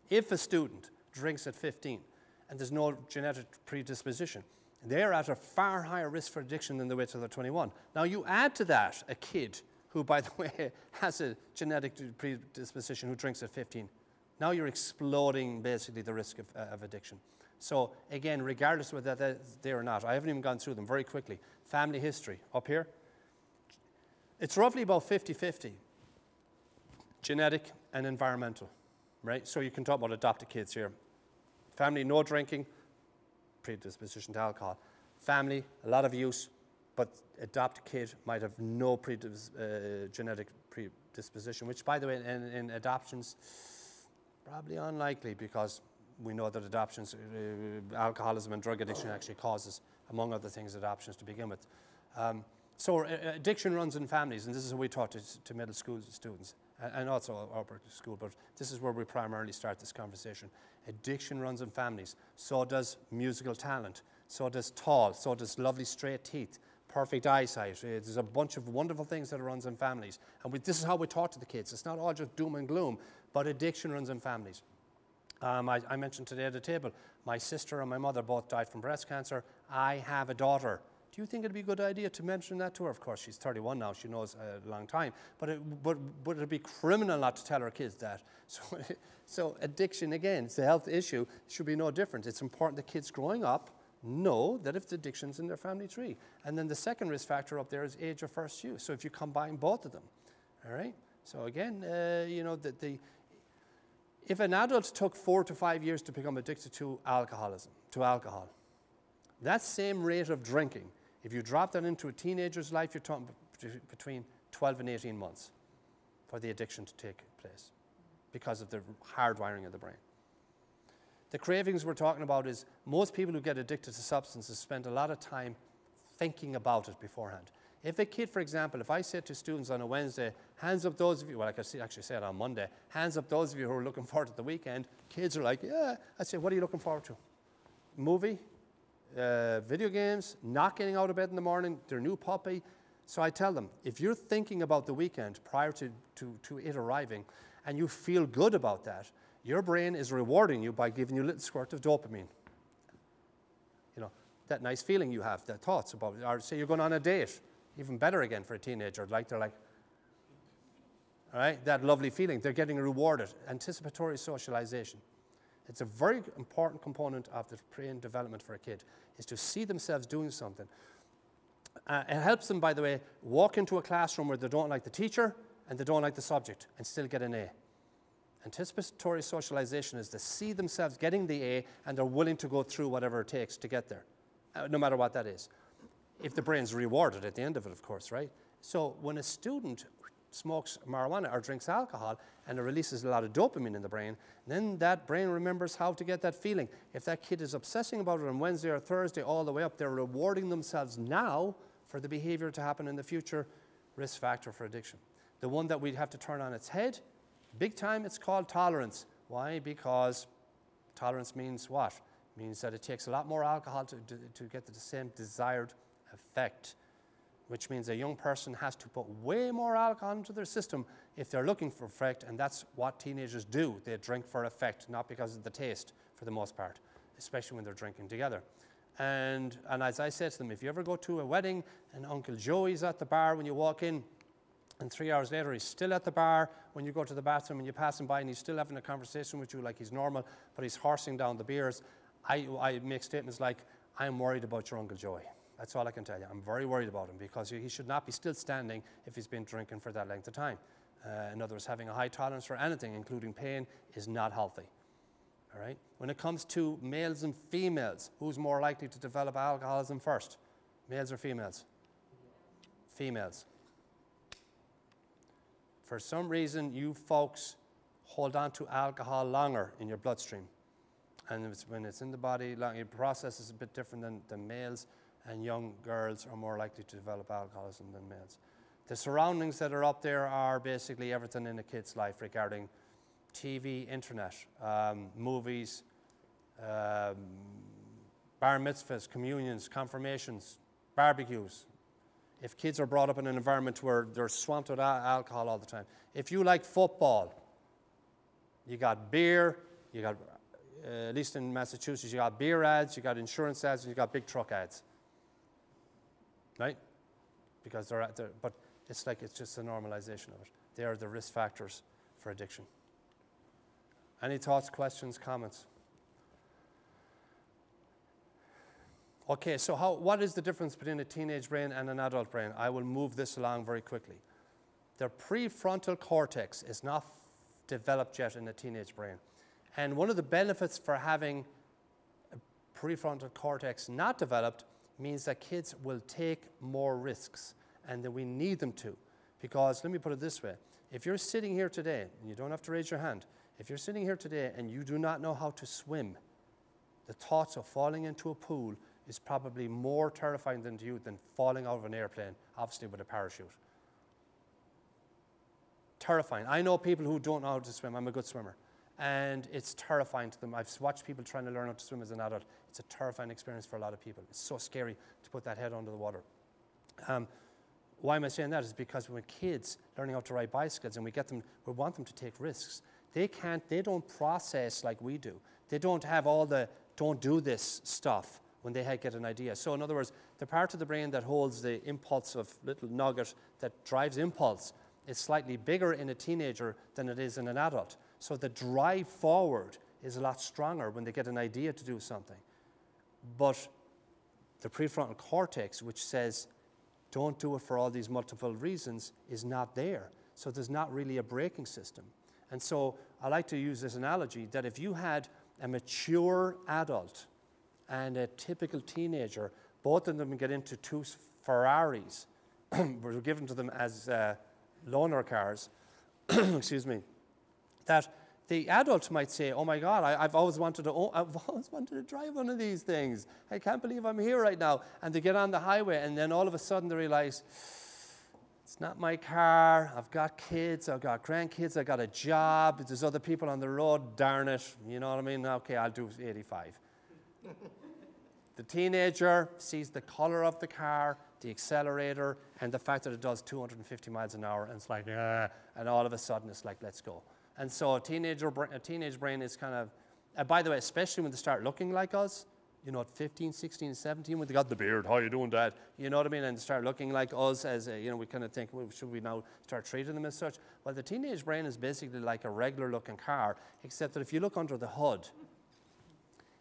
[SPEAKER 1] If a student drinks at 15 and there's no genetic predisposition, they're at a far higher risk for addiction than they wait till they're 21. Now you add to that a kid who, by the way, has a genetic predisposition who drinks at 15. Now you're exploding basically the risk of addiction. So again, regardless of whether that's there or not, I haven't even gone through them very quickly. Family history, up here. It's roughly about 50-50, genetic and environmental, right? So you can talk about adopted kids here. Family, no drinking, predisposition to alcohol. Family, a lot of use, but adopted kid might have no genetic predisposition, which, by the way, in adoptions, probably unlikely, because we know that adoptions, alcoholism and drug addiction actually causes, among other things, adoptions to begin with. So addiction runs in families, and this is what we taught to middle school students, and also upper school, but this is where we primarily start this conversation. Addiction runs in families. So does musical talent. So does tall. So does lovely straight teeth, perfect eyesight. There's a bunch of wonderful things that runs in families. And this is how we talk to the kids. It's not all just doom and gloom, but addiction runs in families. I mentioned today at the table, my sister and my mother both died from breast cancer. I have a daughter. Do you think it'd be a good idea to mention that to her? Of course, she's 31 now. She knows a long time. But it'd be criminal not to tell her kids that. So addiction, again, it's a health issue. It should be no different. It's important that kids growing up know that if the addiction's in their family tree. And then the second risk factor up there is age of first use. So if you combine both of them, all right? So again, you know, if an adult took 4 to 5 years to become addicted to alcohol, that same rate of drinking, if you drop that into a teenager's life, you're talking between 12 and 18 months for the addiction to take place because of the hardwiring of the brain. The cravings we're talking about is most people who get addicted to substances spend a lot of time thinking about it beforehand. If a kid, for example, if I said to students on a Wednesday, hands up those of you, well, I could actually say it on Monday, hands up those of you who are looking forward to the weekend, kids are like, yeah. I say, what are you looking forward to? Movie? Video games, not getting out of bed in the morning, their new puppy. So I tell them, if you're thinking about the weekend prior to it arriving and you feel good about that, your brain is rewarding you by giving you a little squirt of dopamine. You know, that nice feeling you have, that thoughts about it. Or say you're going on a date, even better again for a teenager, they're like, all right, that lovely feeling, they're getting rewarded, anticipatory socialization. It's a very important component of the brain development for a kid, is to see themselves doing something. It helps them, by the way, walk into a classroom where they don't like the teacher and they don't like the subject and still get an A. Anticipatory socialization is to see themselves getting the A and they're willing to go through whatever it takes to get there, no matter what that is. If the brain's rewarded at the end of it, of course, right? So when a student smokes marijuana or drinks alcohol and it releases a lot of dopamine in the brain, then that brain remembers how to get that feeling. If that kid is obsessing about it on Wednesday or Thursday all the way up, they're rewarding themselves now for the behavior to happen in the future, risk factor for addiction. The one that we'd have to turn on its head, big time, it's called tolerance. Why? Because tolerance means what? It means that it takes a lot more alcohol to get the same desired effect, which means a young person has to put way more alcohol into their system if they're looking for effect, and that's what teenagers do. They drink for effect, not because of the taste, for the most part, especially when they're drinking together. And as I said to them, if you ever go to a wedding and Uncle Joey's at the bar when you walk in, and 3 hours later he's still at the bar when you go to the bathroom and you pass him by and he's still having a conversation with you like he's normal, but he's horsing down the beers, I make statements like, I'm worried about your Uncle Joey. That's all I can tell you. I'm very worried about him because he should not be still standing if he's been drinking for that length of time. In other words, having a high tolerance for anything, including pain, is not healthy. All right? When it comes to males and females, who's more likely to develop alcoholism first? Males or females? Females. For some reason, you folks hold on to alcohol longer in your bloodstream. And when it's in the body, your process is a bit different than males, and young girls are more likely to develop alcoholism than males. The surroundings that are up there are basically everything in a kid's life regarding TV, internet, movies, bar mitzvahs, communions, confirmations, barbecues. If kids are brought up in an environment where they're swamped with alcohol all the time. If you like football, you got beer, you got, at least in Massachusetts, you got beer ads, you got insurance ads, and you got big truck ads. Right? Because but it's like it's just a normalization of it. They are the risk factors for addiction. Any thoughts, questions, comments? Okay, so what is the difference between a teenage brain and an adult brain? I will move this along very quickly. The prefrontal cortex is not developed yet in a teenage brain. And one of the benefits for having a prefrontal cortex not developed means that kids will take more risks, and that we need them to. Because, let me put it this way, if you're sitting here today, and you don't have to raise your hand, if you're sitting here today and you do not know how to swim, the thoughts of falling into a pool is probably more terrifying to you than falling out of an airplane, obviously with a parachute. Terrifying. I know people who don't know how to swim. I'm a good swimmer. And it's terrifying to them. I've watched people trying to learn how to swim as an adult. It's a terrifying experience for a lot of people. It's so scary to put that head under the water. Why am I saying that? Is because when kids learning how to ride bicycles and we want them to take risks, they don't process like we do. They don't have all the don't do this stuff when they get an idea. So in other words, the part of the brain that holds the impulse of little nugget that drives impulse is slightly bigger in a teenager than it is in an adult. So the drive forward is a lot stronger when they get an idea to do something. But the prefrontal cortex, which says, don't do it for all these multiple reasons, is not there. So there's not really a braking system. And so I like to use this analogy that if you had a mature adult and a typical teenager, both of them get into two Ferraris, were given to them as loaner cars, excuse me, that the adult might say, oh my God, I've always wanted to drive one of these things. I can't believe I'm here right now. And they get on the highway, and then all of a sudden they realize, it's not my car, I've got kids, I've got grandkids, I've got a job, there's other people on the road, darn it, you know what I mean? Okay, I'll do 85. The teenager sees the color of the car, the accelerator, and the fact that it does 250 miles an hour, and it's like, and all of a sudden it's like, let's go. And so a teenage brain is kind of, by the way, especially when they start looking like us, you know, at 15, 16, 17, when they got the beard, how you doing, Dad? You know what I mean? And they start looking like us as, you know, we kind of think, well, should we now start treating them as such? Well, the teenage brain is basically like a regular looking car, except that if you look under the hood,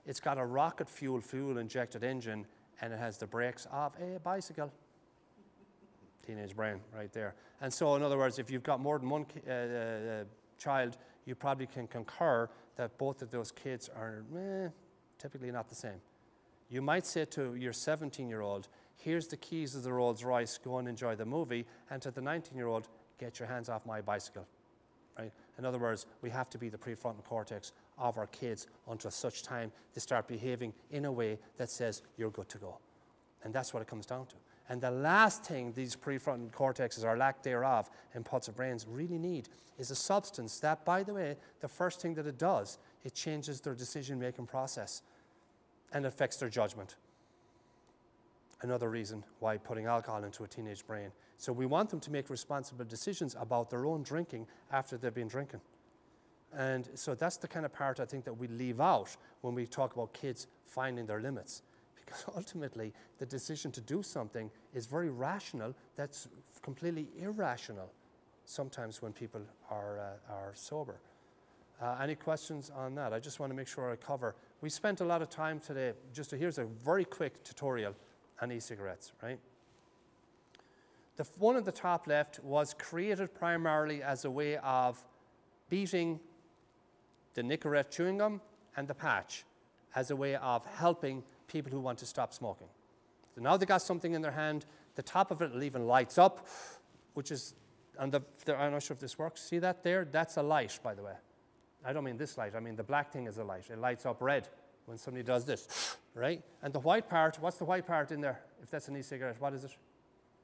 [SPEAKER 1] it's got a rocket fuel injected engine, and it has the brakes of a bicycle. Teenage brain right there. And so in other words, if you've got more than one child, you probably can concur that both of those kids are typically not the same. You might say to your 17-year-old, here's the keys of the Rolls Royce, go and enjoy the movie, and to the 19-year-old, get your hands off my bicycle. Right? In other words, we have to be the prefrontal cortex of our kids until such time they start behaving in a way that says you're good to go. And that's what it comes down to. And the last thing these prefrontal cortexes, or lack thereof, impulsive brains really need is a substance that, by the way, the first thing that it does, it changes their decision-making process and affects their judgment. Another reason why putting alcohol into a teenage brain. So we want them to make responsible decisions about their own drinking after they've been drinking. And so that's the kind of part I think that we leave out when we talk about kids finding their limits. Because ultimately, the decision to do something is very rational, that's completely irrational sometimes when people are sober. Any questions on that? I just want to make sure I cover. We spent a lot of time today, here's a very quick tutorial on e-cigarettes, right? The one at the top left was created primarily as a way of beating the Nicorette chewing gum and the patch as a way of helping people who want to stop smoking. So now they got something in their hand, the top of it even lights up, which is I'm not sure if this works. See that there? That's a light, by the way. I don't mean this light. I mean the black thing is a light. It lights up red when somebody does this, right? And the white part, what's the white part in there? If that's an e-cigarette, what is it?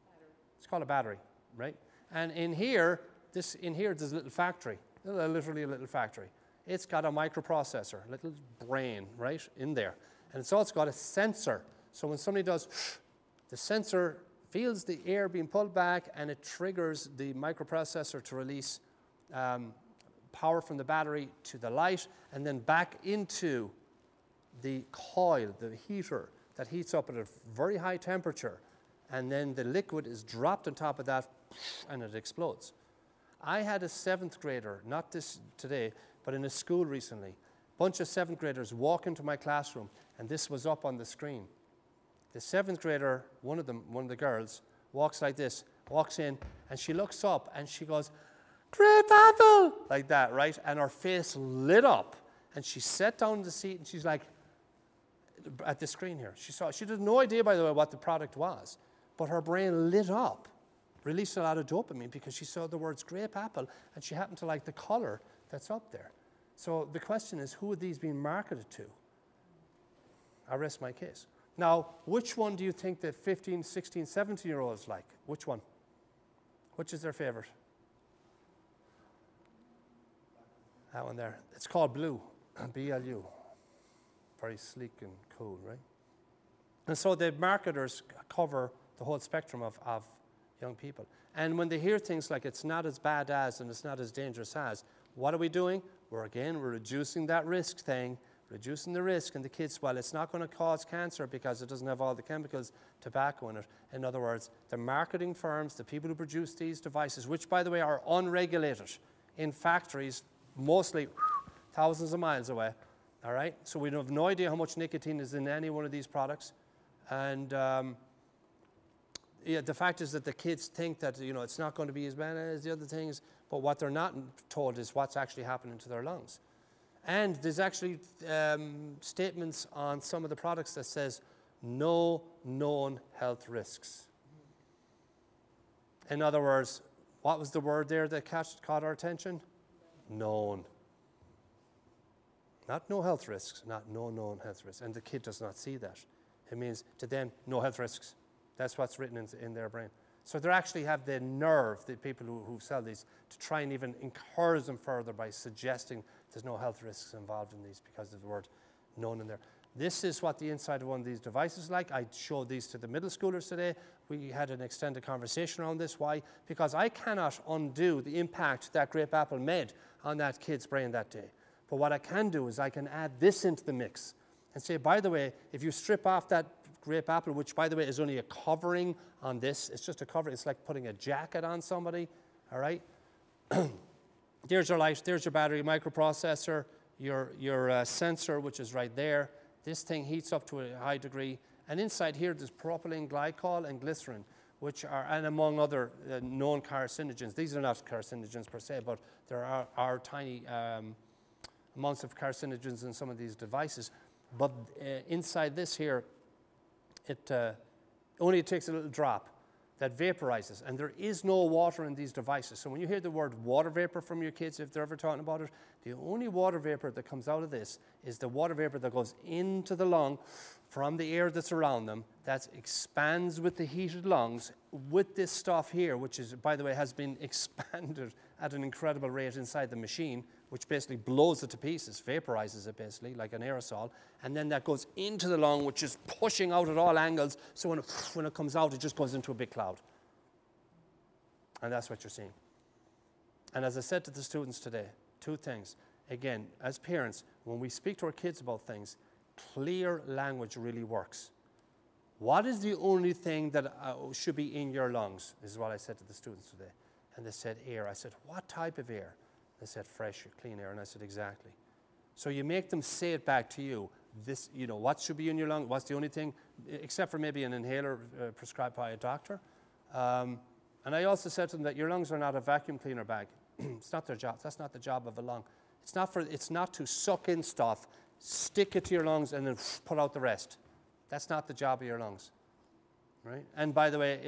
[SPEAKER 5] Battery.
[SPEAKER 1] It's called a battery, right? And in here, there's a little factory, literally a little factory. It's got a microprocessor, a little brain, right, in there. And it's also got a sensor. So when somebody does, the sensor feels the air being pulled back, and it triggers the microprocessor to release power from the battery to the light, and then back into the coil, the heater, that heats up at a very high temperature. And then the liquid is dropped on top of that, and it explodes. I had a 7th grader, not this today, but in a school recently. A bunch of 7th graders walk into my classroom, and this was up on the screen. The 7th grader, one of the girls, walks like this, walks in, and she looks up, and she goes, "Grape apple!" like that, right? And her face lit up, and she sat down in the seat, and she's like, at the screen here. She had no idea, by the way, what the product was, but her brain lit up, released a lot of dopamine because she saw the words grape apple, and she happened to like the color that's up there. So the question is, who are these being marketed to? I rest my case. Now, which one do you think the 15, 16, 17-year-olds like? Which one? Which is their favorite? That one there. It's called Blue, B-L-U. Very sleek and cool, right? And so the marketers cover the whole spectrum of young people. And when they hear things like it's not as bad as and it's not as dangerous as, what are we doing? We're reducing that risk thing, reducing the risk, and the kids, well, it's not going to cause cancer because it doesn't have all the chemicals, tobacco in it. In other words, the marketing firms, the people who produce these devices, which, by the way, are unregulated in factories, mostly thousands of miles away, all right? So we have no idea how much nicotine is in any one of these products. And yeah, the fact is that the kids think that, it's not going to be as bad as the other things, but what they're not told is what's actually happening to their lungs. And there's actually statements on some of the products that says no known health risks. In other words, what was the word there that caught our attention? Known. Not no health risks, not no known health risks. And the kid does not see that. It means to them, no health risks. That's what's written in their brain. So they actually have the nerve, the people who sell these, to try and even encourage them further by suggesting there's no health risks involved in these because of the word known in there. This is what the inside of one of these devices is like. I showed these to the middle schoolers today. We had an extended conversation around this. Why? Because I cannot undo the impact that grape apple made on that kid's brain that day. But what I can do is I can add this into the mix and say, by the way, if you strip off that grape apple, which, by the way, is only a covering on this. It's just a cover. It's like putting a jacket on somebody, all right? There's your light. There's your battery, microprocessor, your sensor, which is right there. This thing heats up to a high degree. And inside here, there's propylene glycol and glycerin, which are, and among other known carcinogens. These are not carcinogens per se, but there are tiny amounts of carcinogens in some of these devices. But inside this here, it only takes a little drop that vaporizes, and there is no water in these devices. So when you hear the word water vapor from your kids, if they're ever talking about it, the only water vapor that comes out of this is the water vapor that goes into the lung from the air that's around them, that expands with the heated lungs with this stuff here, which is, by the way, has been expanded at an incredible rate inside the machine, which basically blows it to pieces, vaporizes it basically like an aerosol, and then that goes into the lung, which is pushing out at all angles, so when it comes out, it just goes into a big cloud. And that's what you're seeing. And as I said to the students today, two things. Again, as parents, when we speak to our kids about things, clear language really works. What is the only thing that should be in your lungs? This is what I said to the students today. And they said air. I said, what type of air? They said fresh, clean air. And I said, exactly. So you make them say it back to you. This, what should be in your lung? What's the only thing, except for maybe an inhaler prescribed by a doctor. And I also said to them that your lungs are not a vacuum cleaner bag. It's not their job. That's not the job of a lung. It's not to suck in stuff, stick it to your lungs, and then put out the rest. That's not the job of your lungs, right? And by the way,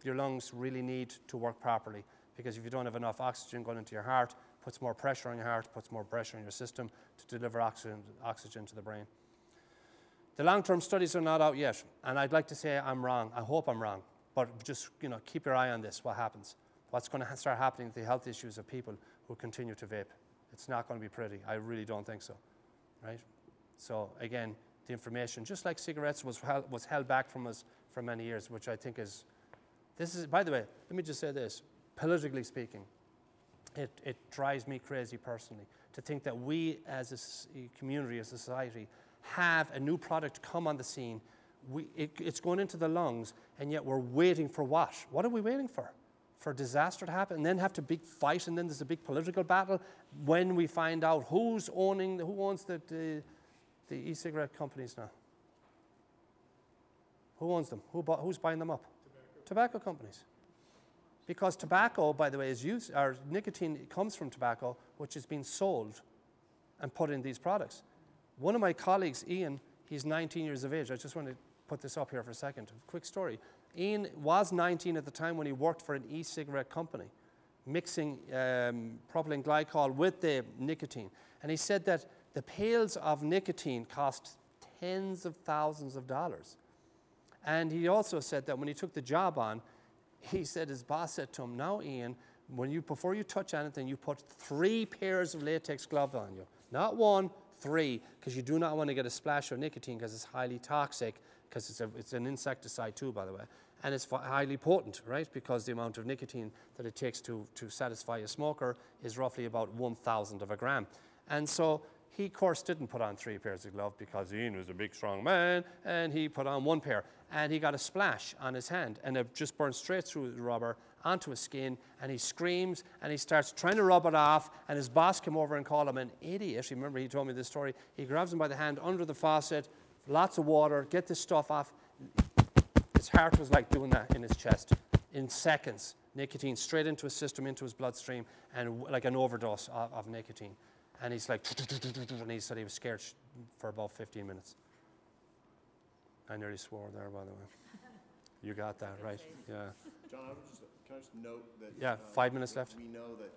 [SPEAKER 1] your lungs really need to work properly. because if you don't have enough oxygen going into your heart, puts more pressure on your heart, puts more pressure on your system to deliver oxygen to the brain. The long-term studies are not out yet, and I'd like to say I'm wrong. I hope I'm wrong, but just keep your eye on this, what happens. What's going to start happening to the health issues of people who continue to vape. It's not going to be pretty. I really don't think so, right? So again, the information, just like cigarettes, was held back from us for many years, which I think is, by the way, let me just say this, politically speaking, it drives me crazy personally to think that we as a community, as a society, have a new product come on the scene. It's going into the lungs, and yet we're waiting for what? What are we waiting for? For disaster to happen, and then have to big fight, and then there's a big political battle when we find out who owns the e-cigarette companies now. Who owns them? Who's buying them up? Tobacco companies. Because tobacco, by the way, is used, or nicotine comes from tobacco, which is being sold and put in these products. One of my colleagues, Ian, he's 19 years of age. I just want to put this up here for a second. A quick story. Ian was 19 at the time when he worked for an e-cigarette company, mixing propylene glycol with the nicotine. And he said that the pails of nicotine cost tens of thousands of dollars. And he also said that when he took the job on, he said his boss said to him, now Ian, before you touch anything, you put 3 pairs of latex gloves on you. Not 1, 3, because you do not want to get a splash of nicotine because it's highly toxic, because it's an insecticide too, by the way. And it's highly potent, right? Because the amount of nicotine that it takes to satisfy a smoker is roughly about 1,000th of a gram. And so he, of course, didn't put on 3 pairs of gloves because Ian was a big, strong man, and he put on 1 pair. And he got a splash on his hand, and it just burned straight through the rubber onto his skin, and he screams, and he starts trying to rub it off, and his boss came over and called him an idiot. Remember, he told me this story. He grabs him by the hand under the faucet, lots of water, get this stuff off. His heart was like doing that in his chest. In seconds, nicotine straight into his system, into his bloodstream, and like an overdose of nicotine. And he's like, and he said he was scared for about 15 minutes. I nearly swore there, by the way. You got that, right? Yeah.
[SPEAKER 5] John, can I just note that...
[SPEAKER 1] Yeah, 5 minutes left.
[SPEAKER 5] We know that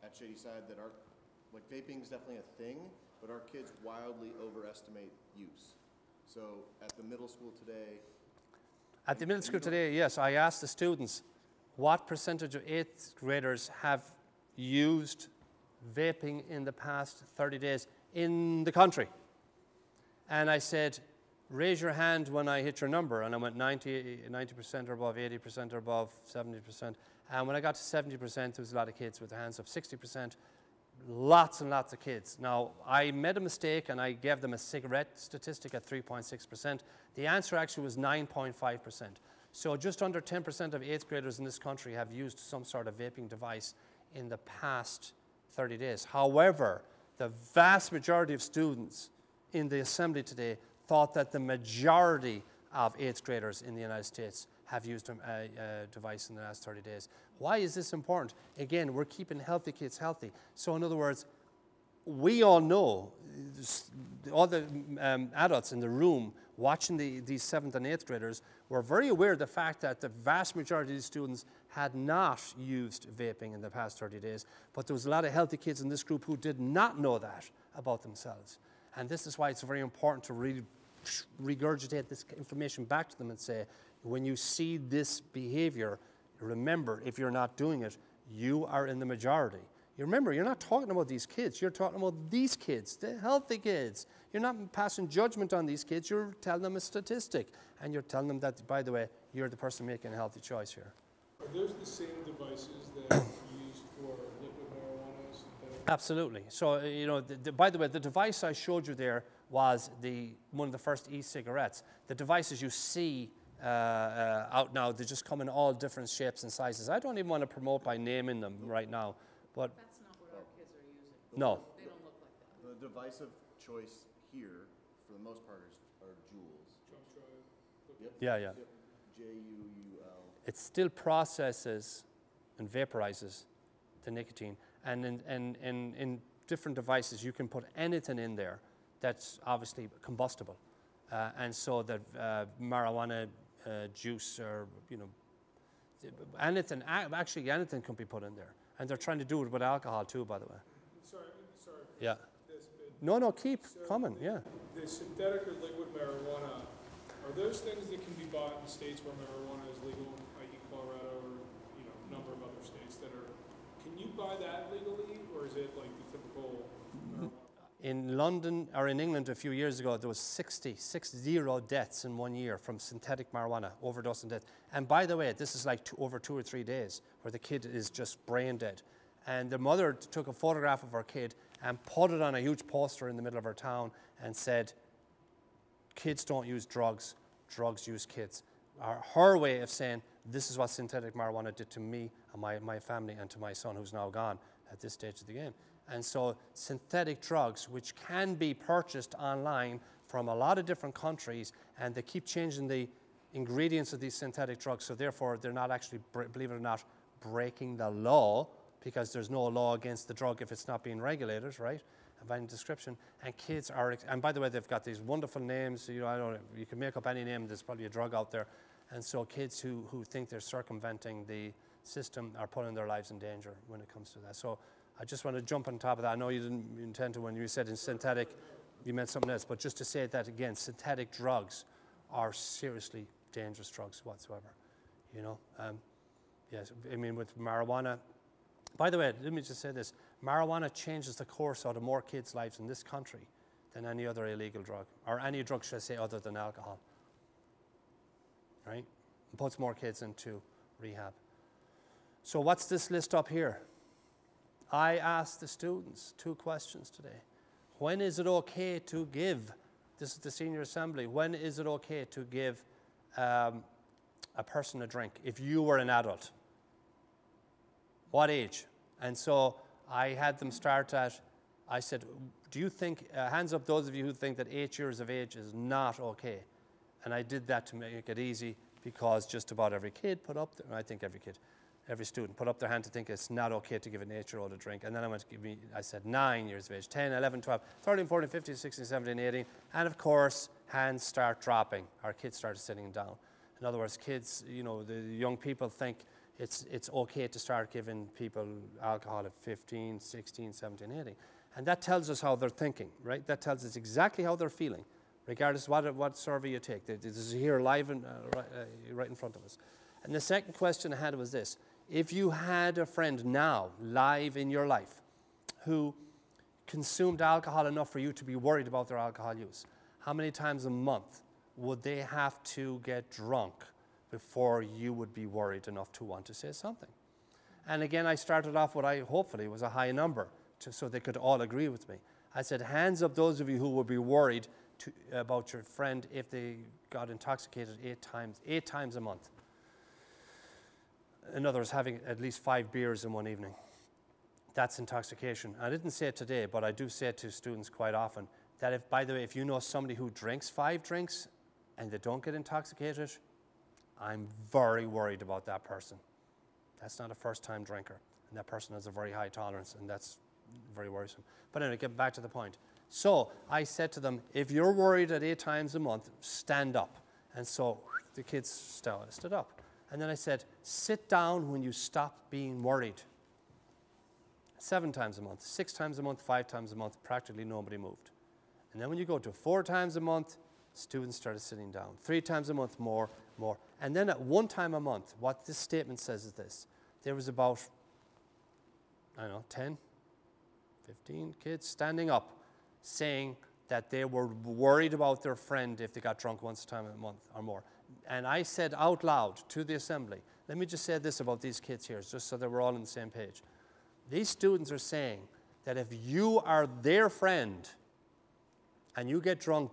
[SPEAKER 5] at Shady Side that vaping is definitely a thing, but our kids wildly overestimate use. So at the middle school today...
[SPEAKER 1] At the middle school today, yes, I asked the students, what percentage of 8th graders have used vaping in the past 30 days in the country? And I said, raise your hand when I hit your number. And I went 90% or above, 80% or above, 70%. And when I got to 70%, there was a lot of kids with their hands up. 60%, lots and lots of kids. Now, I made a mistake, and I gave them a cigarette statistic at 3.6%. The answer actually was 9.5%. So just under 10% of 8th graders in this country have used some sort of vaping device in the past 30 days. However, the vast majority of students in the assembly today thought that the majority of 8th graders in the United States have used a device in the last 30 days. Why is this important? Again, we're keeping healthy kids healthy. So in other words, we all know, all the adults in the room watching these 7th and 8th graders were very aware of the fact that the vast majority of these students had not used vaping in the past 30 days, but there was a lot of healthy kids in this group who did not know that about themselves. And this is why it's very important to really regurgitate this information back to them and say, when you see this behavior, remember, if you're not doing it, you are in the majority. You remember, you're not talking about these kids, you're talking about these kids, the healthy kids. You're not passing judgment on these kids, you're telling them a statistic. And you're telling them that, by the way, you're the person making a healthy choice here.
[SPEAKER 4] Are those the same devices that are used for liquid marijuana?
[SPEAKER 1] Absolutely. So, by the way, the device I showed you there was one of the first e-cigarettes. The devices you see out now, they just come in all different shapes and sizes. I don't even want to promote by naming them right now. But
[SPEAKER 6] that's not what our kids are using.
[SPEAKER 1] No.
[SPEAKER 6] They don't look like that.
[SPEAKER 5] The device of choice here, for the most part, are Juuls. Yep.
[SPEAKER 1] Yeah.
[SPEAKER 5] Yep. J-U-U-L.
[SPEAKER 1] It still processes and vaporizes the nicotine. And in different devices, you can put anything in there that's obviously combustible. And so that marijuana juice or, actually anything can be put in there. And they're trying to do it with alcohol too, by the way.
[SPEAKER 4] Sorry.
[SPEAKER 1] Yeah.
[SPEAKER 4] This bit.
[SPEAKER 1] No, keep
[SPEAKER 4] So
[SPEAKER 1] coming, yeah.
[SPEAKER 4] The synthetic or liquid marijuana, are those things that can be bought in states where marijuana is legal, like in Colorado or, a number of other states that are, can you buy that legally, or is it like the typical marijuana?
[SPEAKER 1] In London, or in England a few years ago, there was 60 deaths in 1 year from synthetic marijuana, overdose and death. And by the way, this is like over 2 or 3 days where the kid is just brain dead. And the mother took a photograph of her kid and put it on a huge poster in the middle of her town and said, kids don't use drugs, drugs use kids. Her way of saying, this is what synthetic marijuana did to me and my family and to my son, who's now gone at this stage of the game. And so synthetic drugs, which can be purchased online from a lot of different countries, and they keep changing the ingredients of these synthetic drugs, so therefore they're not actually, believe it or not, breaking the law, because there's no law against the drug if it's not being regulated, right? And by description. And kids are, and by the way, they've got these wonderful names, I don't know, you can make up any name, there's probably a drug out there. And so kids who think they're circumventing the system are putting their lives in danger when it comes to that. So I just want to jump on top of that. I know you didn't intend to when you said in synthetic, you meant something else, but just to say that again, synthetic drugs are seriously dangerous drugs whatsoever, Yes, I mean with marijuana, by the way, let me just say this, marijuana changes the course out of more kids' lives in this country than any other illegal drug, or any drug, should I say, other than alcohol, right? It puts more kids into rehab. So what's this list up here? I asked the students 2 questions today. When is it okay to give, this is the senior assembly, when is it okay to give a person a drink if you were an adult? What age? And so I had them start at, I said, do you think, hands up those of you who think that 8 years of age is not okay? And I did that to make it easy because just about every kid put up, every student put up their hand to think it's not okay to give an 8-year-old a drink. And then I said 9 years of age, 10, 11, 12, 13, 14, 15, 16, 17, 18. And of course, hands start dropping. Our kids started sitting down. In other words, kids, the young people think it's okay to start giving people alcohol at 15, 16, 17, 18. And that tells us how they're thinking, right? That tells us exactly how they're feeling, regardless of what survey you take. This is here live and right in front of us. And the second question I had was this. If you had a friend now, live in your life, who consumed alcohol enough for you to be worried about their alcohol use, how many times a month would they have to get drunk before you would be worried enough to want to say something? And again, I started off what I hopefully was a high number, so they could all agree with me. I said, hands up those of you who would be worried about your friend if they got intoxicated 8 times a month. In other words, having at least 5 beers in one evening. That's intoxication. I didn't say it today, but I do say it to students quite often, that if, by the way, if you know somebody who drinks 5 drinks and they don't get intoxicated, I'm very worried about that person. That's not a first-time drinker, and that person has a very high tolerance, and that's very worrisome. But anyway, get back to the point. So I said to them, if you're worried at 8 times a month, stand up. And so the kids stood up. And then I said, sit down when you stop being worried. 7 times a month, 6 times a month, 5 times a month, practically nobody moved. And then when you go to 4 times a month, students started sitting down. 3 times a month, more. And then at 1 time a month, what this statement says is this. There was about, 10, 15 kids standing up saying that they were worried about their friend if they got drunk 1 time a month or more. And I said out loud to the assembly, let me just say this about these kids here, just so that we're all on the same page. These students are saying that if you are their friend and you get drunk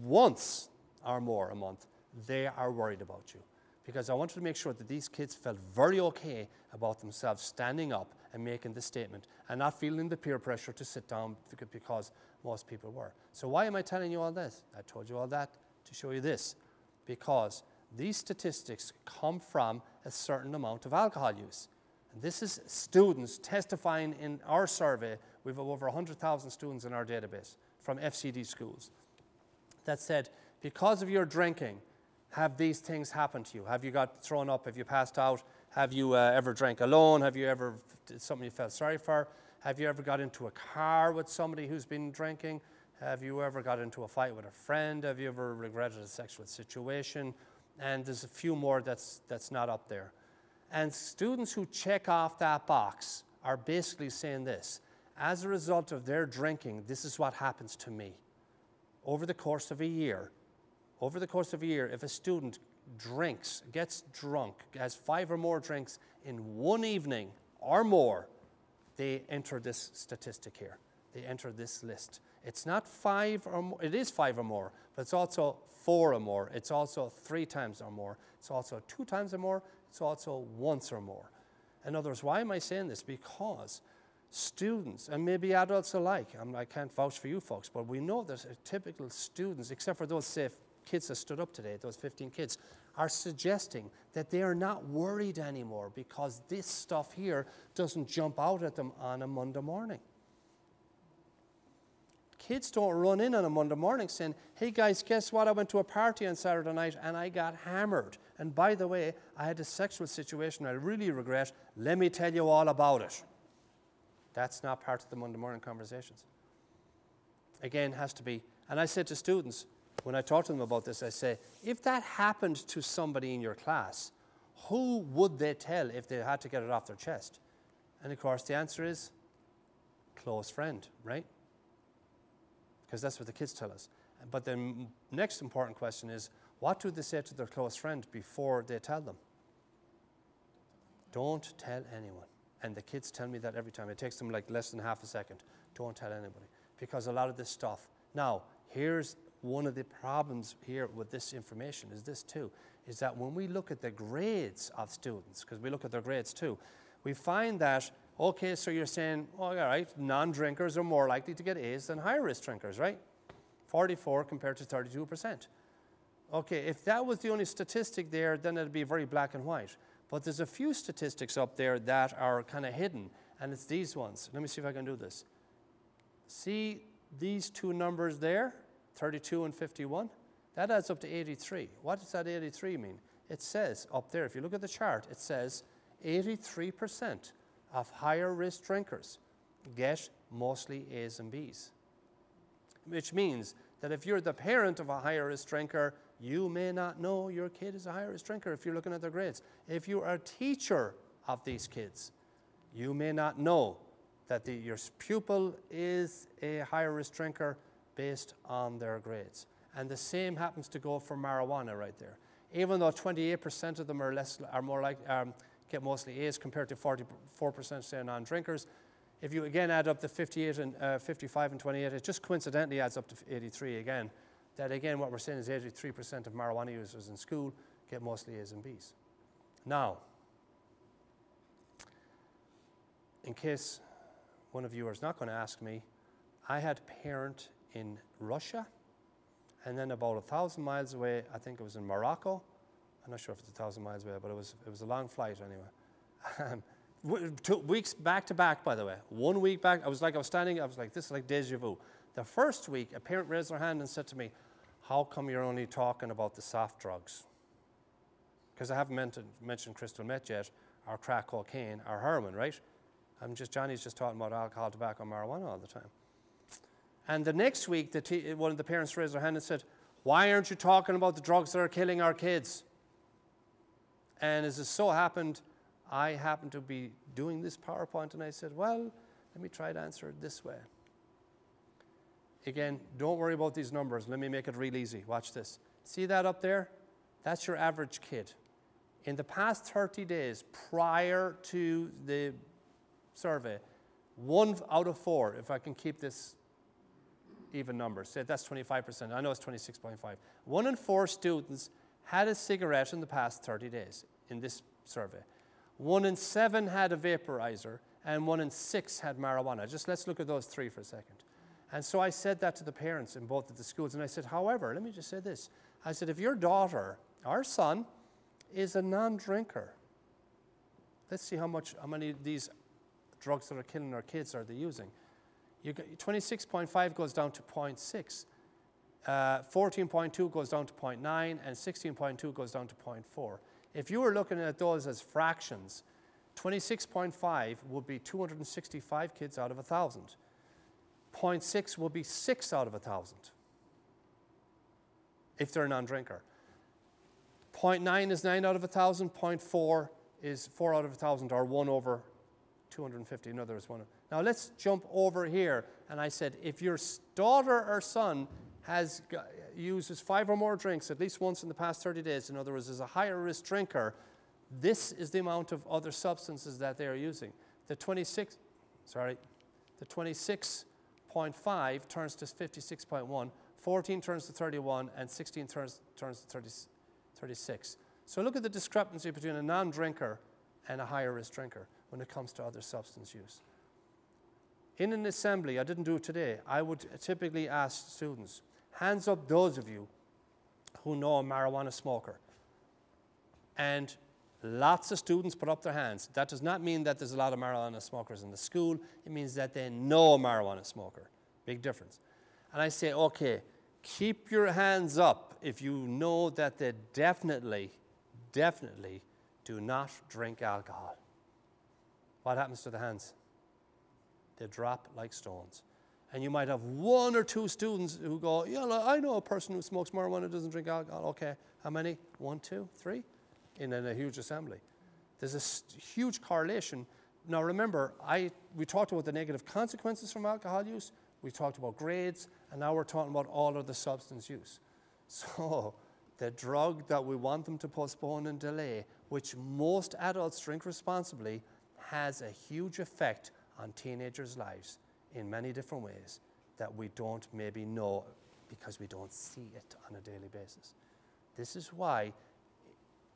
[SPEAKER 1] once or more a month, they are worried about you. Because I wanted to make sure that these kids felt very okay about themselves standing up and making the statement and not feeling the peer pressure to sit down because most people were. So why am I telling you all this? I told you all that to show you this. Because these statistics come from a certain amount of alcohol use. And this is students testifying in our survey. We have over 100,000 students in our database from FCD schools that said, because of your drinking, have these things happened to you? Have you got thrown up? Have you passed out? Have you ever drank alone? Have you ever did something you felt sorry for? Have you ever got into a car with somebody who's been drinking? Have you ever got into a fight with a friend? Have you ever regretted a sexual situation? And there's a few more that's not up there. And students who check off that box are basically saying this: as a result of their drinking, this is what happens to me. Over the course of a year, if a student drinks, gets drunk, has 5 or more drinks in one evening or more, they enter this statistic here. They enter this list. It's not 5 or more, it is 5 or more, but it's also 4 or more. It's also 3 times or more. It's also 2 times or more. It's also once or more. In other words, why am I saying this? Because students, and maybe adults alike, I can't vouch for you folks, but we know that typical students, except for those, say, kids that stood up today, those 15 kids, are suggesting that they are not worried anymore because this stuff here doesn't jump out at them on a Monday morning. Kids don't run in on a Monday morning saying, hey guys, guess what? I went to a party on Saturday night and I got hammered. And by the way, I had a sexual situation I really regret. Let me tell you all about it. That's not part of the Monday morning conversations. Again, has to be, and I said to students, when I talk to them about this, I say, if that happened to somebody in your class, who would they tell if they had to get it off their chest? And of course, the answer is close friend, right? Because that's what the kids tell us. But the next important question is, what do they say to their close friend before they tell them? Don't tell anyone. And the kids tell me that every time. It takes them like less than half a second. Don't tell anybody. Because a lot of this stuff. Now, here's one of the problems here with this information is this too, is that when we look at the grades of students, because we look at their grades too, we find that, okay, so you're saying, oh, all right, non-drinkers are more likely to get A's than higher-risk drinkers, right? 44 compared to 32%. Okay, if that was the only statistic there, then it'd be very black and white. But there's a few statistics up there that are kind of hidden, and it's these ones. Let me see if I can do this. See these 2 numbers there, 32 and 51? That adds up to 83. What does that 83 mean? It says up there, if you look at the chart, it says 83% of higher risk drinkers get mostly A's and B's. Which means that if you're the parent of a higher risk drinker, you may not know your kid is a higher risk drinker if you're looking at their grades. If you are a teacher of these kids, you may not know that your pupil is a higher risk drinker based on their grades. And the same happens to go for marijuana right there. Even though 28% of them get mostly A's compared to 44% say non-drinkers, if you again add up the 58 and 55 and 28, it just coincidentally adds up to 83 again. That again, what we're saying is 83% of marijuana users in school get mostly A's and B's. Now, in case one of you is not going to ask me, I had a parent in Russia, and then about 1,000 miles away, I think it was in Morocco. I'm not sure if it's 1,000 miles away, but it was a long flight anyway. 2 weeks back to back, by the way. 1 week back, I was like, this is like deja vu. The first week, a parent raised their hand and said to me, how come you're only talking about the soft drugs? Because I haven't mentioned crystal meth yet, or crack cocaine, or heroin, right? Johnny's just talking about alcohol, tobacco, and marijuana all the time. And the next week, one of the parents raised their hand and said, why aren't you talking about the drugs that are killing our kids? And as it so happened, I happened to be doing this PowerPoint, and I said, well, let me try to answer it this way. Again, don't worry about these numbers. Let me make it real easy. Watch this. See that up there? That's your average kid. In the past 30 days, prior to the survey, 1 out of 4, if I can keep this even number, say that's 25%. I know it's 26.5. 1 in 4 students had a cigarette in the past 30 days in this survey. 1 in 7 had a vaporizer, and 1 in 6 had marijuana. Just let's look at those 3 for a second. And so I said that to the parents in both of the schools, and I said, however, let me just say this. I said, if your daughter or son is a non-drinker, let's see how many of these drugs that are killing our kids are they using. 26.5 goes down to 0.6. 14.2 goes down to 0.9, and 16.2 goes down to 0.4. If you were looking at those as fractions, 26.5 would be 265 kids out of 1,000. 0.6 would be 6 out of 1,000 if they're a non-drinker. 0.9 is 9 out of 1,000. 0.4 is 4 out of 1,000, or 1 over 250. In other words, Now let's jump over here. And I said, if your daughter or son uses 5 or more drinks at least once in the past 30 days, in other words, is a higher risk drinker, this is the amount of other substances that they are using. The 26.5 turns to 56.1, 14 turns to 31, and 16 turns to 36. So look at the discrepancy between a non-drinker and a higher risk drinker when it comes to other substance use. In an assembly, I didn't do it today, I would typically ask students, hands up those of you who know a marijuana smoker. And lots of students put up their hands. That does not mean that there's a lot of marijuana smokers in the school. It means that they know a marijuana smoker. Big difference. And I say, okay, keep your hands up if you know that they definitely do not drink alcohol. What happens to the hands? They drop like stones. And you might have 1 or 2 students who go, yeah, I know a person who smokes marijuana, doesn't drink alcohol. Okay, how many? 1, 2, 3? In a huge assembly. There's a huge correlation. Now remember, we talked about the negative consequences from alcohol use, we talked about grades, and now we're talking about all of the substance use. So the drug that we want them to postpone and delay, which most adults drink responsibly, has a huge effect on teenagers' lives in many different ways that we don't maybe know because we don't see it on a daily basis. This is why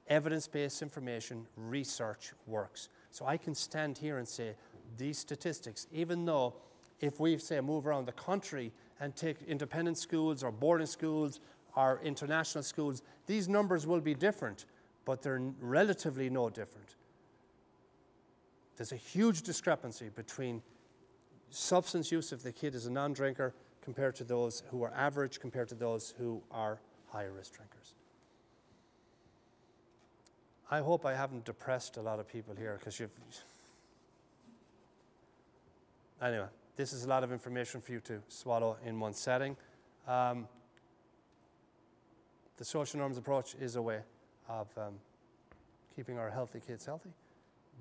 [SPEAKER 1] evidence-based information research works. So I can stand here and say these statistics, even though if we say move around the country and take independent schools or boarding schools or international schools, these numbers will be different, but they're relatively no different. There's a huge discrepancy between substance use if the kid is a non-drinker compared to those who are average compared to those who are higher risk drinkers. I hope I haven't depressed a lot of people here because anyway, this is a lot of information for you to swallow in one setting. The social norms approach is a way of keeping our healthy kids healthy.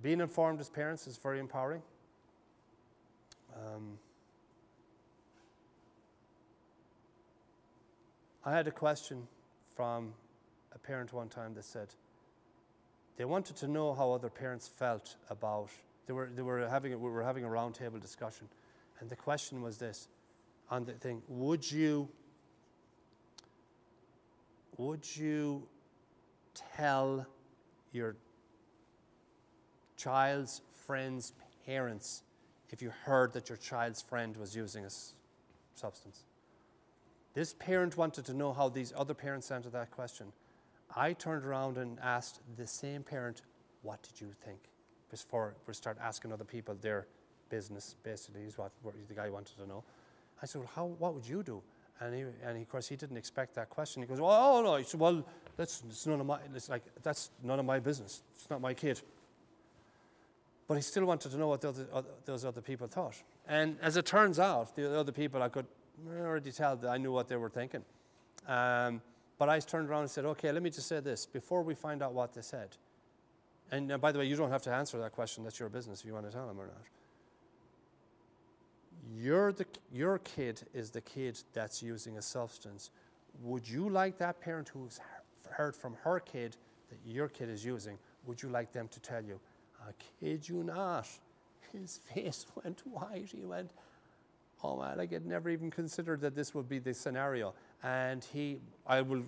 [SPEAKER 1] Being informed as parents is very empowering. I had a question from a parent one time that said, they wanted to know how other parents felt about, we were having a roundtable discussion, and the question was this, on the thing, would you tell your child's friend's parents if you heard that your child's friend was using a substance? This parent wanted to know how these other parents answered that question. I turned around and asked the same parent, what did you think? Before we start asking other people their business, basically, is what the guy wanted to know. I said, well, what would you do? And of course, he didn't expect that question. He goes, oh, no. He said, well, that's none of my business. It's not my kid. But he still wanted to know what those other people thought. And as it turns out, the other people, I could already tell that I knew what they were thinking. But I turned around and said, okay, let me just say this, before we find out what they said. And by the way, you don't have to answer that question. That's your business if you want to tell them or not. Your kid is the kid that's using a substance. Would you like that parent who's heard from her kid that your kid is using, would you like them to tell you, I kid you not, his face went white. He went, oh man, I had never even considered that this would be the scenario. And I will,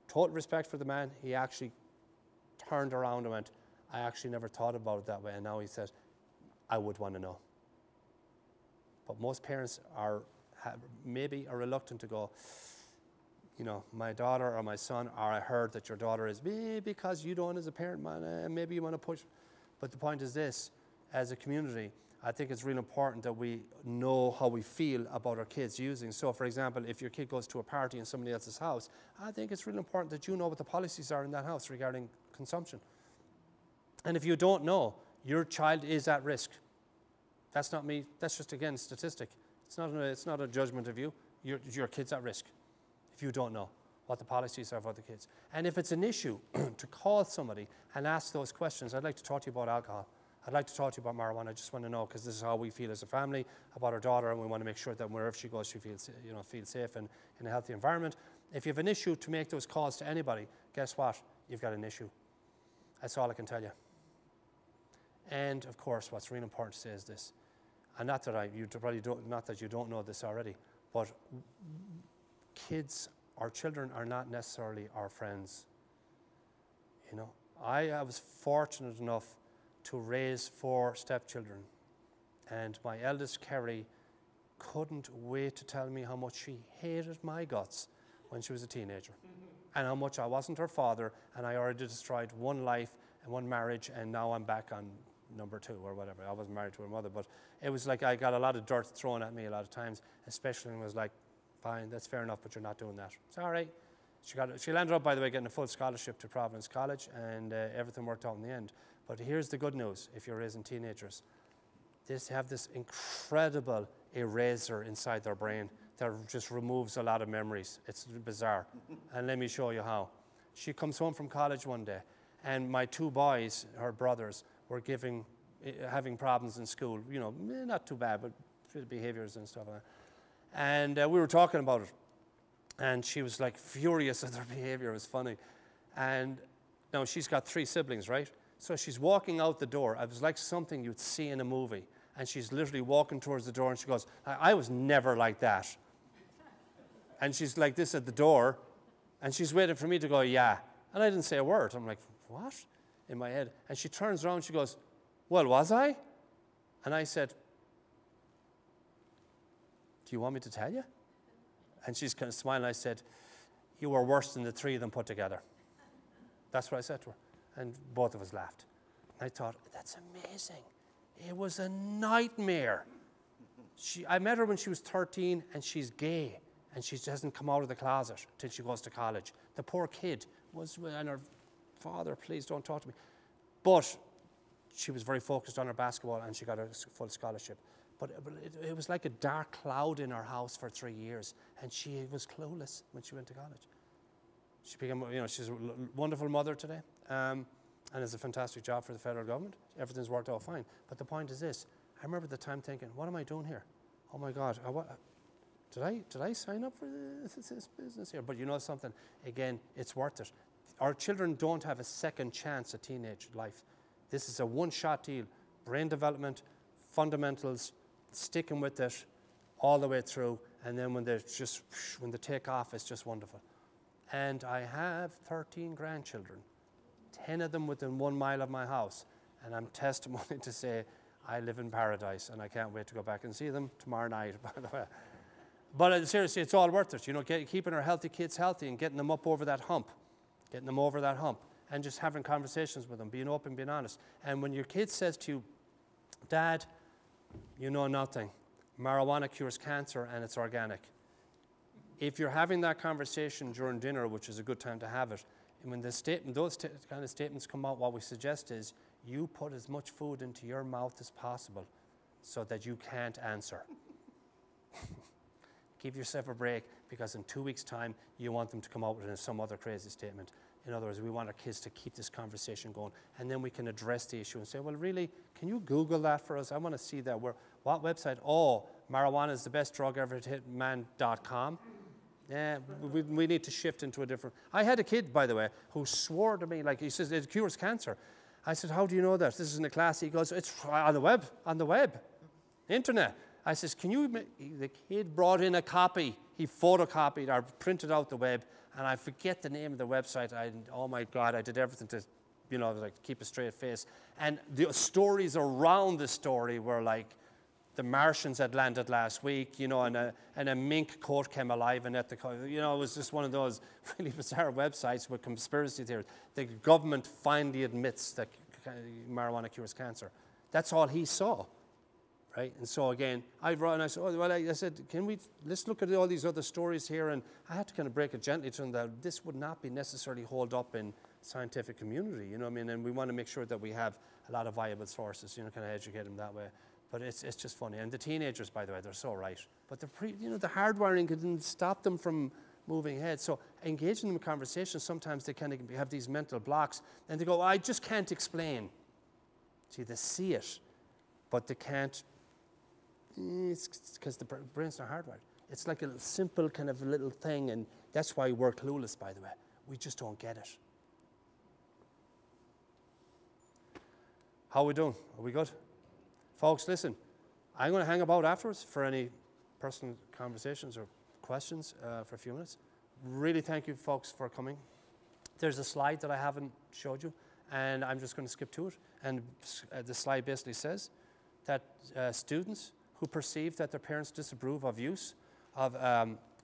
[SPEAKER 1] total respect for the man, he actually turned around and went, I actually never thought about it that way. And now he said, I would want to know. But most parents maybe are reluctant to go, you know, my daughter or my son, or I heard that your daughter is, because you don't as a parent, man, maybe you want to push. But the point is this, as a community, I think it's really important that we know how we feel about our kids using. So, for example, if your kid goes to a party in somebody else's house, I think it's really important that you know what the policies are in that house regarding consumption. And if you don't know, your child is at risk. That's not me. That's just, again, statistic. It's not a judgment of you. Your kid's at risk if you don't know what the policies are for the kids. And if it's an issue, to call somebody and ask those questions. I'd like to talk to you about alcohol. I'd like to talk to you about marijuana. I just want to know, because this is how we feel as a family about our daughter, and we want to make sure that wherever she goes, she feels safe and in a healthy environment. If you have an issue, to make those calls to anybody, guess what? You've got an issue. That's all I can tell you. And of course, what's really important to say is this, and not that you don't know this already, but our children are not necessarily our friends. You know, I was fortunate enough to raise 4 stepchildren, and my eldest, Kerry, couldn't wait to tell me how much she hated my guts when she was a teenager, and how much I wasn't her father, and I already destroyed 1 life and 1 marriage, and now I'm back on number 2 or whatever. I wasn't married to her mother, but it was like I got a lot of dirt thrown at me a lot of times, especially when it was like, fine, that's fair enough, but you're not doing that. It's all right. She ended up, by the way, getting a full scholarship to Providence College, and everything worked out in the end. But here's the good news if you're raising teenagers. They have this incredible eraser inside their brain that just removes a lot of memories. It's bizarre. And let me show you how. She comes home from college one day, and my 2 boys, her brothers, were having problems in school. You know, not too bad, but behaviors and stuff like that. And we were talking about it. And she was like furious at their behavior. It was funny. And now she's got 3 siblings, right? So she's walking out the door. It was like something you'd see in a movie. And she's literally walking towards the door, and she goes, I was never like that. And she's like this at the door, and she's waiting for me to go, yeah. And I didn't say a word. I'm like, what? In my head. And she turns around, she goes, well, was I? And I said, do you want me to tell you? And she's kind of smiling. I said, you were worse than the 3 of them put together. That's what I said to her. And both of us laughed. And I thought, that's amazing. It was a nightmare. I met her when she was 13, and she's gay, and she hasn't come out of the closet till she goes to college. The poor kid and her father, please don't talk to me. But she was very focused on her basketball, and she got a full scholarship. But it was like a dark cloud in our house for 3 years, and she was clueless when she went to college. She became, she's a wonderful mother today, and has a fantastic job for the federal government. Everything's worked out fine. But the point is this: I remember the time thinking, "What am I doing here? Oh my God, did I sign up for this business here?" But you know something? Again, it's worth it. Our children don't have a second chance at teenage life. This is a one-shot deal: brain development, fundamentals, sticking with it all the way through, and then when they take off, it's just wonderful. And I have 13 grandchildren, 10 of them within 1 mile of my house, and I'm testimony to say I live in paradise, and I can't wait to go back and see them tomorrow night, by the way. But seriously, it's all worth it. Keeping our healthy kids healthy and getting them up over that hump, and just having conversations with them, being open, being honest. And when your kid says to you, Dad, you know nothing. Marijuana cures cancer, and it's organic. If you're having that conversation during dinner, which is a good time to have it, and when those kind of statements come out, what we suggest is you put as much food into your mouth as possible so that you can't answer. Give yourself a break, because in 2 weeks' time, you want them to come out with some other crazy statement. In other words, we want our kids to keep this conversation going, and then we can address the issue and say, well, really, can you Google that for us? I want to see that. What website? Oh, marijuana is the best drug ever to hit man.com. Yeah, we need to shift into a different... I had a kid, by the way, who swore to me, like, he says, it cures cancer. I said, how do you know that? This is in a class. He goes, it's on the web, internet. I says, the kid brought in a copy. He photocopied or printed out the web, and I forget the name of the website. Oh my God, I did everything to, keep a straight face. And the stories around the story were like, the Martians had landed last week, and a mink coat came alive in Ethical. It was just one of those really bizarre websites with conspiracy theories. The government finally admits that marijuana cures cancer. That's all he saw. right? And so again, I said, oh, well, I said, let's look at all these other stories here, and I had to kind of break it gently to them that this would not be necessarily holed up in scientific community, you know what I mean? And we want to make sure that we have a lot of viable sources, you know, kind of educate them that way. But it's just funny. And the teenagers, by the way, they're so right. But the hardwiring can stop them from moving ahead. So engaging them in conversation, sometimes they kind of have these mental blocks, and they go, I just can't explain. See, they see it, but they can't. It's because the brain's not hardwired. It's like a simple kind of little thing, and that's why we're clueless, by the way. We just don't get it. How are we doing? Are we good? Folks, listen, I'm going to hang about afterwards for any personal conversations or questions for a few minutes. Really thank you, folks, for coming. There's a slide that I haven't showed you, and I'm just going to skip to it. And the slide basically says that students who perceive that their parents disapprove of use of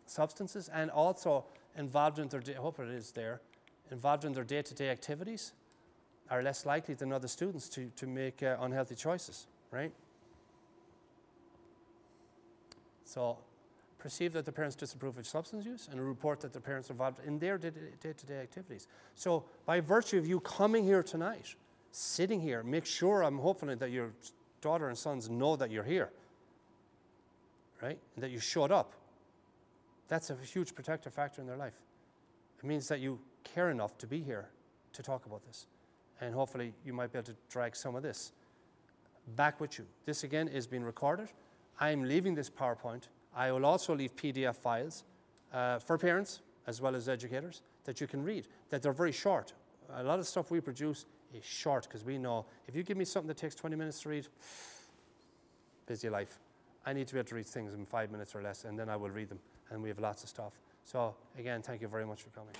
[SPEAKER 1] substances and also involved in their, involved in their day-to-day activities are less likely than other students to make unhealthy choices, right? So perceive that their parents disapprove of substance use and report that their parents are involved in their day-to-day activities. So by virtue of you coming here tonight, sitting here, make sure, I'm hoping that your daughter and sons know that you're here, right? And that you showed up. That's a huge protective factor in their life. It means that you care enough to be here to talk about this. And hopefully you might be able to drag some of this back with you. This again is being recorded. I'm leaving this PowerPoint. I will also leave PDF files for parents as well as educators that you can read, that they're very short. A lot of stuff we produce is short because we know if you give me something that takes 20 minutes to read, busy life. I need to be able to read things in 5 minutes or less, and then I will read them, and we have lots of stuff. So again, thank you very much for coming.